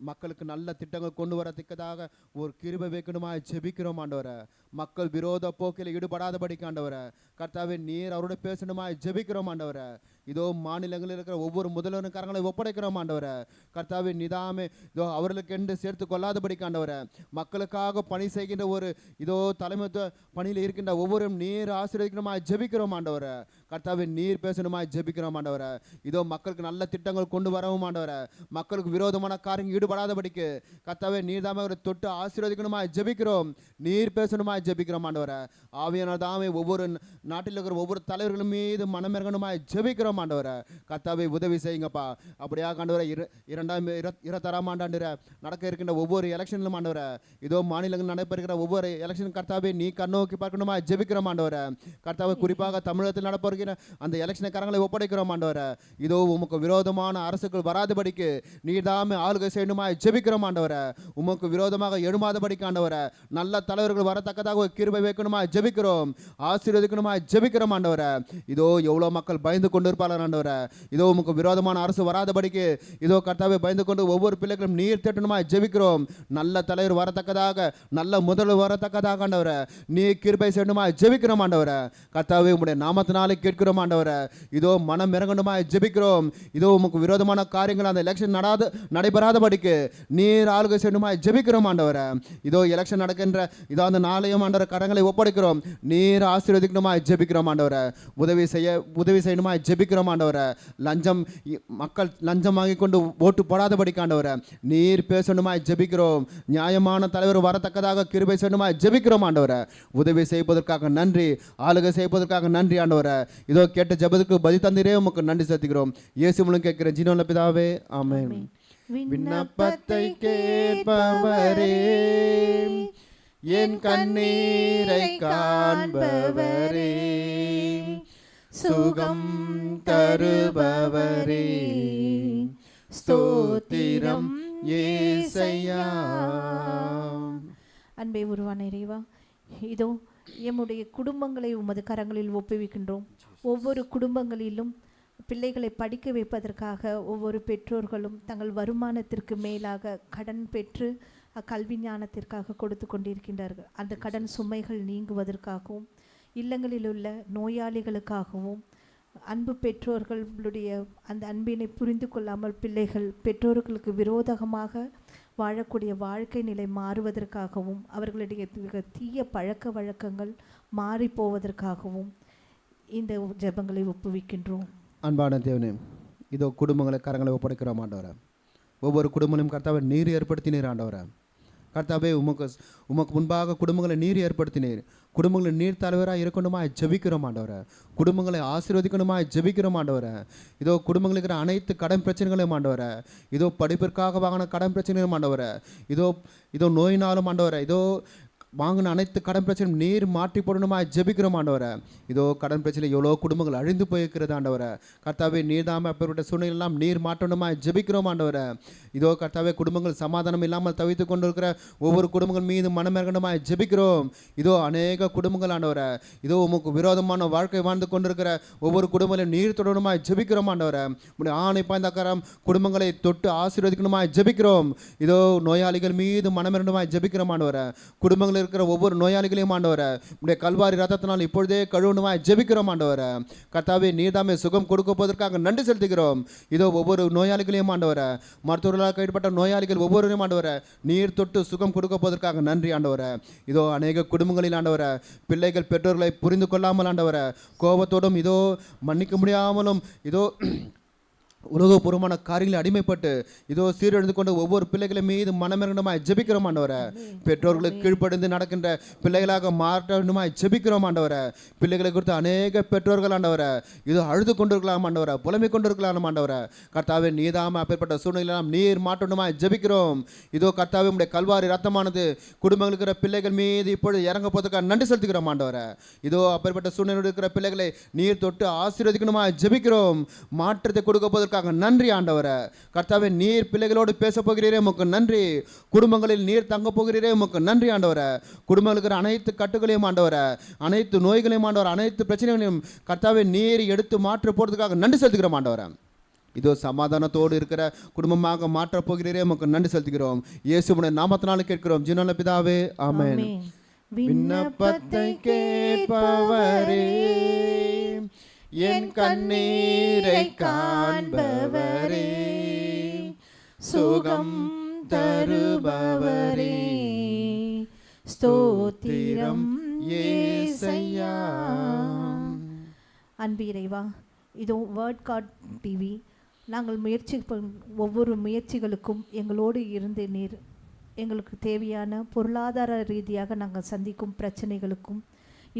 மக்களுக்கு நல்ல திட்டங்கள் கொண்டு வரத்தக்கதாக ஒரு கிருபை வைக்கணுமா ஜெபிக்கிறோம் ஆண்டவரே. மக்கள் விரோத போக்கில் ஈடுபடாதபடிக்கு ஆண்டவரே. கர்த்தாவே நீர் அவரோட பேசணுமா ஜெபிக்கிறோம் ஆண்டவரே. இதோ மாநிலங்களில் இருக்கிற ஒவ்வொரு முதல்வரும் கரங்களை ஒப்படைக்கிறோம் ஆண்டவரே. கர்த்தாவே நிதாமே இதோ அவர்களுக்கு என்று சேர்த்து கொள்ளாதபடிக்கு ஆண்டவரே. மக்களுக்காக பணி செய்கின்ற ஒரு இதோ தலைமைத்துவ பணியில் இருக்கின்ற ஒவ்வொரு நீர் ஆசீர்வதிக்கணுமா ஜெபிக்கிறோம் ஆண்டவரே. கர்த்தாவே நீர் பேசணுமா ஜெபிக்கிறோம் ஆண்டவரே. இதோ மக்களுக்கு நல்ல திட்டங்கள் கொண்டு வரவும் ஆண்டவரே. மக்களுக்கு விரோதமான காரியங்கள் ஈடுபடாதபடிக்கு கர்த்தாவே நீர் தாமே அவரை தொட்டு ஆசீர்வதிக்கணுமா ஜெபிக்கிறோம். நீர் பேசணுமா ஜெபிக்கிறோம் ஆண்டவரே. ஆவியானவர் தாமே ஒவ்வொரு நாட்டில் இருக்கிற ஒவ்வொரு தலைவர்கள் மீது மனமிறங்கணுமா ஜெபிக்கிறோம் ஆண்டவரே. கர்த்தாவே உதவி செய்யுங்கப்பா. அப்படியாக ஆண்டவரே 2026ஆம் ஆண்டாண்டு நடக்க இருக்கின்ற ஒவ்வொரு எலெக்ஷனிலும் ஆண்டவரே. இதோ மாநிலங்கள் நடைபெறுகிற ஒவ்வொரு எலெக்ஷன் கர்த்தாவே நீ கண்ணோக்கி பார்க்கணுமா ஜெபிக்கிறோம் ஆண்டவரே. கர்த்தாவே குறிப்பாக தமிழகத்தில் நடப்போகிற அந்த எலெக்ஷனை கரங்களை ஒப்படைக்கிறோம் ஆண்டவரே. இதோ உமக்கு விரோதமான அரசுகள் வராதபடிக்கு நீர் தாமே ஆளுகை செய்யணுமா ஜெபிக்கிறோம் ஆண்டவரே. உமக்கு விரோதமாக எழுமாதபடிக்கு ஆண்டவரே. நல்ல தலைவர்கள் வரத்தக்கதாக கிருபை வைக்கணுமா ஜெபிக்கிறோம். ஆசீர்வதிக்கணுமா ஜெபிக்கிறோம் ஆண்டவரே. இதோ எவ்வளோ மக்கள் பயந்து கொண்டு இருப்பார்கள் ஆண்டவரே. இதோ உமக்கு விரோதமான அரசு வராதபடிக்கு இதோ கர்த்தாவே பயந்து கொண்டு ஒவ்வொரு பிள்ளைகளும் நீர் தேட்டணுமா ஜெபிக்கிறோம். நல்ல தலைவர் வரத்தக்கதாக நல்ல முதல்வர் வரத்தக்கதாக ஆண்டவரே நீ கிருபை செய்யணுமா ஜெபிக்கிறோம் ஆண்டவரே. கர்த்தாவே உம்முடைய நாமத்தினாலே கேட்கிறோம் ஆண்டவரே. இதோ மனம் இறங்கணுமா ஜெபிக்கிறோம். இதோ உமக்கு விரோதமான காரியங்கள் அந்த எலெக்ஷன் நடைபெறாதபடிக்கு நீர் ஆளுகை செய்யணுமா ஜெபிக்கிறோம் ஆண்டவரே. இதோ எலெக்ஷன் நடக்கின்ற இதோ அந்த நாளையும் ஆண்டவரை கரங்களை ஒப்படைக்கிறோம். நீர் ஆசீர்வதிக்கணுமா ஜெபிக்கிறோம் ஆண்டவரே. உதவி செய்யணுமா ஜெபிக்கிறோம் ஆண்டவரே. மக்கள் லஞ்சம் வாங்கி கொண்டு ஓட்டு போடாதபடிக்கு ஆண்டவரே நீர் பேசணுமா ஜெபிக்கிறோம். நியாயமான தலைவர் வரத்தக்கதாக கிருபை செய்யணுமா ஜெபிக்கிறோம் ஆண்டவரே. உதவி செய்வதற்காக நன்றி, ஆளுகை செய்வதற்காக நன்றி ஆண்டவரே. இதோ கேட்ட ஜெபத்துக்கு பதில் தந்திரே உமக்கு நன்றி செலுத்துகிறோம். இயேசு மூலம் கேட்கிற ஜீவனுள்ள பிதாவே ஆமென். விண்ணப்பத்தை கேட்பவரே, என் கண்ணீரை காண்பவரே, சுகம் தருபவரே, ஸ்தோத்திரம் இயேசையா. அன்பே உருவான இறைவா, இதோ எம்முடைய குடும்பங்களை உமது கரங்களில் ஒப்புவிக்கின்றோம். ஒவ்வொரு குடும்பங்களிலும் பிள்ளைகளை படிக்க வைப்பதற்காக ஒவ்வொரு பெற்றோர்களும் தங்கள் வருமானத்திற்கு மேலாக கடன் பெற்று கல்வி ஞானத்திற்காக கொடுத்து கொண்டிருக்கின்றார்கள். அந்த கடன் சுமைகள் நீங்குவதற்காகவும் இல்லங்களில் உள்ள நோயாளிகளுக்காகவும் அன்பு பெற்றோர்களுடைய அந்த அன்பினை புரிந்து கொள்ளாமல் பிள்ளைகள் பெற்றோர்களுக்கு விரோதமாக வாழக்கூடிய வாழ்க்கை நிலை மாறுவதற்காகவும் அவர்களுடைய தீய பழக்க வழக்கங்கள் மாறி போவதற்காகவும் இந்த ஜெபங்களை ஒப்புவிக்கின்றோம். அன்பான தேவனே, இதோ குடும்பங்களை கரங்களை ஒப்படைக்கிறோம் ஆண்டவரே. ஒவ்வொரு குடும்பங்களும் கர்த்தாவை நீர் ஏற்படுத்தினீர் ஆண்டவரே. கர்த்தாவே உமக்கு முன்பாக குடும்பங்களை நீர் ஏற்படுத்தினீர். குடும்பங்களை நீர் தலைவராக இருக்கணுமா ஜெபிக்கிறோம் ஆண்டவரே. குடும்பங்களை ஆசீர்வதிக்கணுமா ஜெபிக்கிறோம் ஆண்டவரே. இதோ குடும்பங்களுக்கு இருக்கிற அனைத்து கடன் பிரச்சனைகளையும் ஆண்டவரே. இதோ படிப்பிற்காக வாங்கின கடன் பிரச்சனைகளும் ஆண்டவரே. இதோ நோயினாலும் ஆண்டவரே. இதோ வாங்கின அனைத்து கடன் பிரச்சனையும் நீர் மாற்றி போடணுமா ஜெபிக்கிறோம் ஆண்டவரே. இதோ கடன் பிரச்சனை எவ்வளோ குடும்பங்கள் அழிந்து போயிருக்கிறது ஆண்டவரே. கர்த்தாவே நீர் தாமே அப்பேற்பட்ட சூழ்நிலையெல்லாம் நீர் மாற்றணுமா ஜெபிக்கிறோம் ஆண்டவரே. இதோ கர்த்தாவே குடும்பங்கள் சமாதானம் இல்லாமல் தவித்து கொண்டு இருக்கிற ஒவ்வொரு குடும்பங்கள் மீது மனமிறங்கணுமா ஜெபிக்கிறோம். இதோ அநேக குடும்பங்கள் ஆண்டவரே. இதோ உமக்கு விரோதமான வாழ்க்கை வாழ்ந்து கொண்டிருக்கிற ஒவ்வொரு குடும்பங்களையும் நீர் தொடரணுமா ஜெபிக்கிறோம் ஆண்டவரே. உடைய ஆணை பாய்ந்தாக்காரம் குடும்பங்களை தொட்டு ஆசீர்வதிக்கணுமா ஜெபிக்கிறோம். இதோ நோயாளிகள் மீது மனமிறங்கணுமா ஜெபிக்கிறோம் ஆண்டவரே. குடும்பங்கள் இருக்கிற ஒவ்வொரு நோயாளிகளையும் ஆண்டவரே உடைய கல்வாரி ரத்தத்தினால் இப்பொழுதே கழுவணுமா ஜெபிக்கிறோம் ஆண்டவரே. கர்த்தாவே நீர்தாமே சுகம் கொடுக்க போவதற்காக நன்றி செலுத்துகிறோம். இதோ ஒவ்வொரு நோயாளிகளையும் ஆண்டவரே, மருத்துவர்களால் கைப்பட்ட நோயாளிகள் ஒவ்வொருவரையும் ஆண்டவரே நீர் தொட்டு சுகம் கொடுக்க போவதற்காக நன்றி ஆண்டவரே. இதோ அநேக குடும்பங்களில் ஆண்டவரே பிள்ளைகள் பெற்றோர்களை புரிந்து கொள்ளாமல் ஆண்டவரே கோபத்தோடும் இதோ மன்னிக்க முடியாமலும் இதோ உலகபூர்வமான காரியங்களை அடிமைப்பட்டு இதோ சீரழிந்து கொண்டு ஒவ்வொரு பிள்ளைகளை மீது மனமிறங்கணுமாய் ஜெபிக்கிறோம் ஆண்டவரே. பெற்றோர்களுக்கு கீழ்ப்படிந்து நடக்கின்ற பிள்ளைகளாக மாற்றணுமாய் ஜெபிக்கிறோம் ஆண்டவரே. பிள்ளைகளை குறித்து அநேக பெற்றோர்கள் ஆண்டவரே இதோ அழுது கொண்டிருக்கலாம் ஆண்டவரே, புலம்பிக் கொண்டிருக்கலாம் ஆண்டவரே. கர்த்தாவே நீதாம அப்பேற்பட்ட சூழ்நிலையெல்லாம் நீர் மாற்றணுமாய் ஜெபிக்கிறோம். இதோ கர்த்தாவே உடைய கல்வாரி ரத்தமானது குடும்பங்கள் இருக்கிற பிள்ளைகள் மீது இப்பொழுது இறங்க போவதற்காக நன்றி செலுத்துகிறோம் ஆண்டவரே. இதோ அப்பேற்பட்ட சூழ்நிலை இருக்கிற பிள்ளைகளை நீர் தொட்டு ஆசீர்வதிக்கணுமாய் ஜெபிக்கிறோம். மாற்றத்தை கொடுக்க போவதற்காக போறதுக்காக நன்றி ஆண்டவரே. கர்த்தாவே நீர் பிள்ளைகளோடு பேச போகிறீரே உமக்கு நன்றி. குடும்பங்களில் நீர் தங்க போகிறீரே உமக்கு நன்றி ஆண்டவரே. குடும்பங்களுக்கு இருக்கிற அனைத்து கட்டுகளையும் ஆண்டவரே, அனைத்து நோய்களையும் ஆண்டவரே, அனைத்து பிரச்சனைகளையும் கர்த்தாவே நீர் எடுத்து மாற்ற போறதுக்காக நன்றி செலுத்துகிறோம் ஆண்டவரே. இதோ சமாதானத்தோடு இருக்கிற குடும்பமாக மாற்றப் போகிறீரே உமக்கு நன்றி செலுத்துகிறோம். இயேசுவின் நாமத்தினால கேட்கிறோம் ஜீவனுள்ள பிதாவே, ஆமென். விண்ணப்பத்தை கேட்பவரே, என் கண்ணீரை காண்பவரே, சுகம் தருபவரே, ஸ்தோத்திரம் இயேசையா. அன்பு இறைவா, இதோ வேர்ட் கார்ட் டிவி நாங்கள் ஒவ்வொரு முயற்சிகளுக்கும் எங்களோடு இருந்து நீர் எங்களுக்கு தேவையான பொருளாதார ரீதியாக நாங்கள் சந்திக்கும் பிரச்சனைகளுக்கும்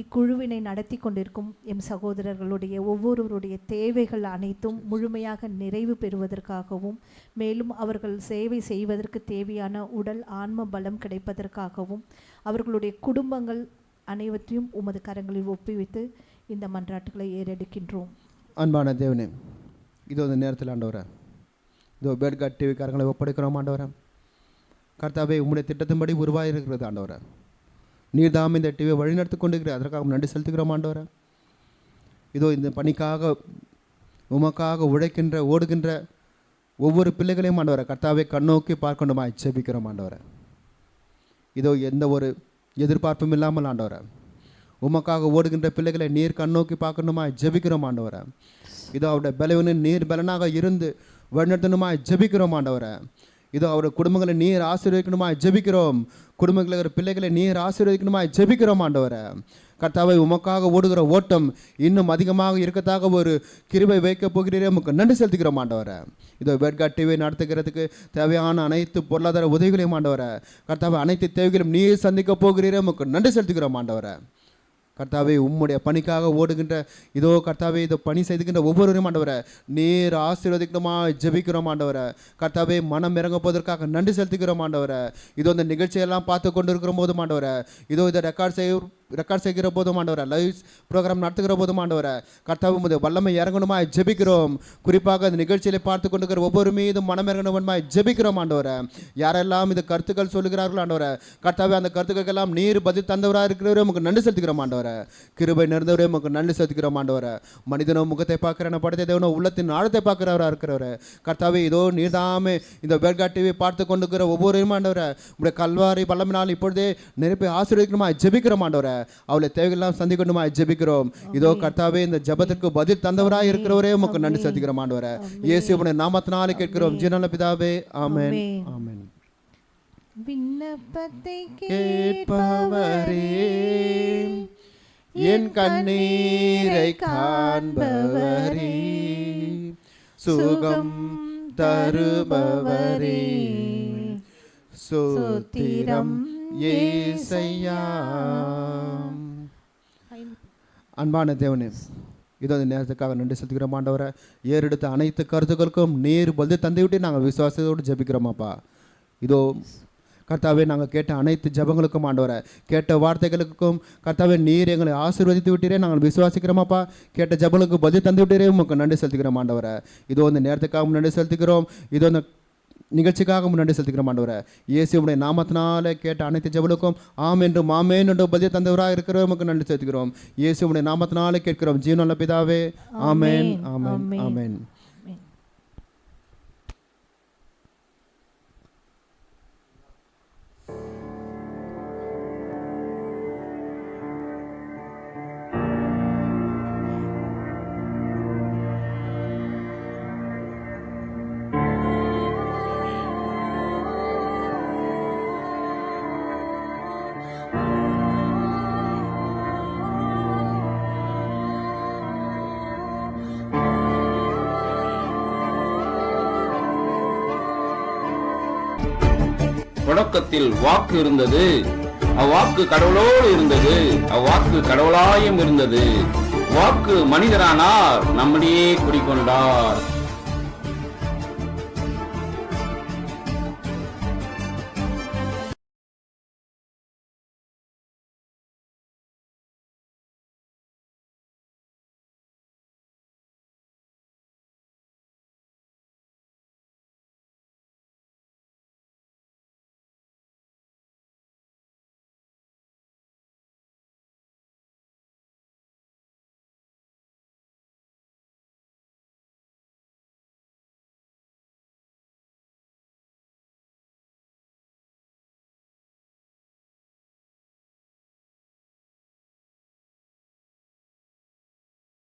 இக்குழுவினை நடத்தி கொண்டிருக்கும் எம் சகோதரர்களுடைய ஒவ்வொருவருடைய தேவைகள் அனைத்தும் முழுமையாக நிறைவு பெறுவதற்காகவும், மேலும் அவர்கள் சேவை செய்வதற்கு தேவையான உடல் ஆன்ம பலம் கிடைப்பதற்காகவும், அவர்களுடைய குடும்பங்கள் அனைவற்றையும் உமது கரங்களில் ஒப்புவித்து இந்த மன்றாட்டுகளை ஏறெடுக்கின்றோம். அன்பான தேவனே, இதோ இந்த நேரத்தில் ஆண்டவரே, இதோ பேட்காட் டிவி காரங்களை ஒப்படைக்கிறோம் ஆண்டவரே. கர்த்தாவே, உம்முடைய திட்டத்தின்படி உருவாகிருக்கிறது ஆண்டவரே. நீர் தாம் இந்த டிவியை வழிநடத்தி கொண்டிருக்கிற அதற்காக நன்றி செலுத்துகிறோம் ஆண்டவரே. இதோ இந்த பணிக்காக உமக்காக உழைக்கின்ற ஓடுகின்ற ஒவ்வொரு பிள்ளைகளையும் ஆண்டவரே கர்த்தாவே கண்ணோக்கி பார்க்கணுமா ஜெபிக்கிறோம் ஆண்டவரே. இதோ எந்த ஒரு எதிர்பார்ப்பும் இல்லாமல் ஆண்டவரே உமக்காக ஓடுகின்ற பிள்ளைகளை நீர் கண்ணோக்கி பார்க்கணுமா ஜெபிக்கிறோம் ஆண்டவரே. இதோ அவருடைய பலவீன நீர் பலனாக இருந்து வழிநடத்தணுமா ஜெபிக்கிறோம் ஆண்டவரே. இதோ அவருடைய குடும்பங்களை நீர் ஆசீர்வதிக்கணுமா ஜெபிக்கிறோம். குடும்பங்களில் இருக்கிற பிள்ளைகளை நீர் ஆசீர்வதிக்கணுமா ஜெபிக்கிறோம் ஆண்டவரே. கர்த்தாவே, உமக்காக ஓடுகிற ஓட்டம் இன்னும் அதிகமாக இருக்கத்தாக ஒரு கிருபை வைக்கப் போகிறீரே உமக்கு நன்றி செலுத்துகிறோம் ஆண்டவரே. இதோ வேட்காட் டிவியை நடத்துகிறதுக்கு தேவையான அனைத்து பொருளாதார உதவிகளையும் ஆண்டவரே கர்த்தாவே அனைத்து தேவைகளையும் நீர் சந்திக்க போகிறீரே உமக்கு நன்றி செலுத்துகிறோம் ஆண்டவரே. கர்த்தாவே, உம்முடைய பணிக்காக ஓடுகின்ற இதோ கர்த்தாவே இதோ பணி செய்துகின்ற ஒவ்வொருவரையும் ஆண்டவரை நீர் ஆசீர்வதிக்கணுமா ஜெபிக்கிறோம் ஆண்டவரை. கர்த்தாவே, மனம் இறங்க போவதற்காக நன்றி செலுத்துகிறோம் ஆண்டவரை. இதோ இந்த நிகழ்ச்சியெல்லாம் பார்த்து கொண்டு இருக்கிற போதும் ஆண்டவரை, இதோ இதை ரெக்கார்ட் செய்கிற போதும் ஆண்டவரை, லைவ் ப்ரோக்ராம் நடத்துகிற போதும் ஆண்டவரை கர்த்தாவே உமது வல்லமை இறங்கணுமா ஜெபிக்கிறோம். குறிப்பாக இந்த நிகழ்ச்சியில பார்த்து கொண்டு இருக்கிற ஒவ்வொரு மீதும் மனம் இறங்கணுமா ஜெபிக்கிறோம் ஆண்டவரை. யாரெல்லாம் இது கருத்துக்கள் சொல்லுகிறார்களோ ஆண்டவரை கர்த்தாவே அந்த கருத்துக்களுக்கெல்லாம் நீர் பதில் தந்தவராக இருக்கிறவரே உமக்கு நன்றி செலுத்துகிறோம் ஆண்டவரை. கிருபை நிறைந்தவரே உமக்கு நன்றி செலுத்துகிறோம் ஆண்டவரை. மனிதனோ முகத்தை பார்க்கிறன படைத்த தேவனோ உள்ளத்தின் ஆழத்தை பார்க்கிறவராக இருக்கிறவரை கர்த்தாவே, இதோ நீர்தாமே இந்த வேட்காட் டிவி பார்த்து கொண்டு இருக்கிற ஒவ்வொருவரும் ஆண்டவரை உடைய கல்வாரி பல்லமினால் இப்பொழுதே நெருப்பை ஆசீர்வதிக்கணுமா ஜெபிக்கிறோம் ஆண்டவரை. அவளை தேவையெல்லாம் சந்திக்கணுமா ஜெபிக்கிறோம். இதோ கர்த்தாவே, இந்த ஜெபத்திற்கு பதில் தந்தவராக இருக்கிறவரே உமக்கு நன்றி செலுத்துகிறோம் ஆண்டவரை. இயேசுவின் நாமத்தினாலே கேட்கிறோம் ஜீவனுள்ள பிதாவே, ஆமென் ஆமென். விண்ணப்பத்தை கேட்பவரே, என் கண்ணீரை காண்பவரே, சுகம் தருபவரே, ஸ்தோத்திரம் இயேசையா. அன்பான தேவனே, இதோ இந்த நேரத்துக்காக நன்றி செலுத்துகிறோம் ஆண்டவரை. ஏறெடுத்த அனைத்து கருத்துக்களுக்கும் நீர் பதில் தந்துவிட்டு நாங்கள் விசுவாசத்தோடு ஜெபிக்கிறோமாப்பா. இதோ கர்த்தாவே, நாங்கள் கேட்ட அனைத்து ஜெபங்களுக்கும் ஆண்டவரை, கேட்ட வார்த்தைகளுக்கும் கர்த்தாவே நீர் எங்களை ஆசீர்வதித்து விட்டீரே, நாங்கள் விசுவாசிக்கிறோமாப்பா. கேட்ட ஜெபங்களுக்கு பதில் தந்து விட்டீரே உங்களுக்கு நன்றி செலுத்துகிறோம் ஆண்டவரை. இதோ இந்த நேரத்துக்காக நன்றி செலுத்துகிறோம். இதோ இந்த நிகழ்ச்சிக்காக நன்றி செலுத்துகிறோம் ஆண்டவரை. இயேசுவுடைய நாமத்தினால கேட்ட அனைத்து ஜெபங்களுக்கும் ஆம் என்றும் ஆமென் என்று பதில் தந்தவராக இருக்கிறவங்களுக்கு நன்றி செலுத்துகிறோம். இயேசுவுடைய நாமத்தினால கேட்கிறோம் ஜீவனுள்ள பிதாவே, ஆமென் ஆமென் ஆமென். தொடக்கத்தில் வாக்கு இருந்தது, அவ்வாக்கு கடவுளோடு இருந்தது, அவ்வாக்கு கடவுளாயும் இருந்தது. வாக்கு மனிதரானார், நம்மிடையே குடிகொண்டார்.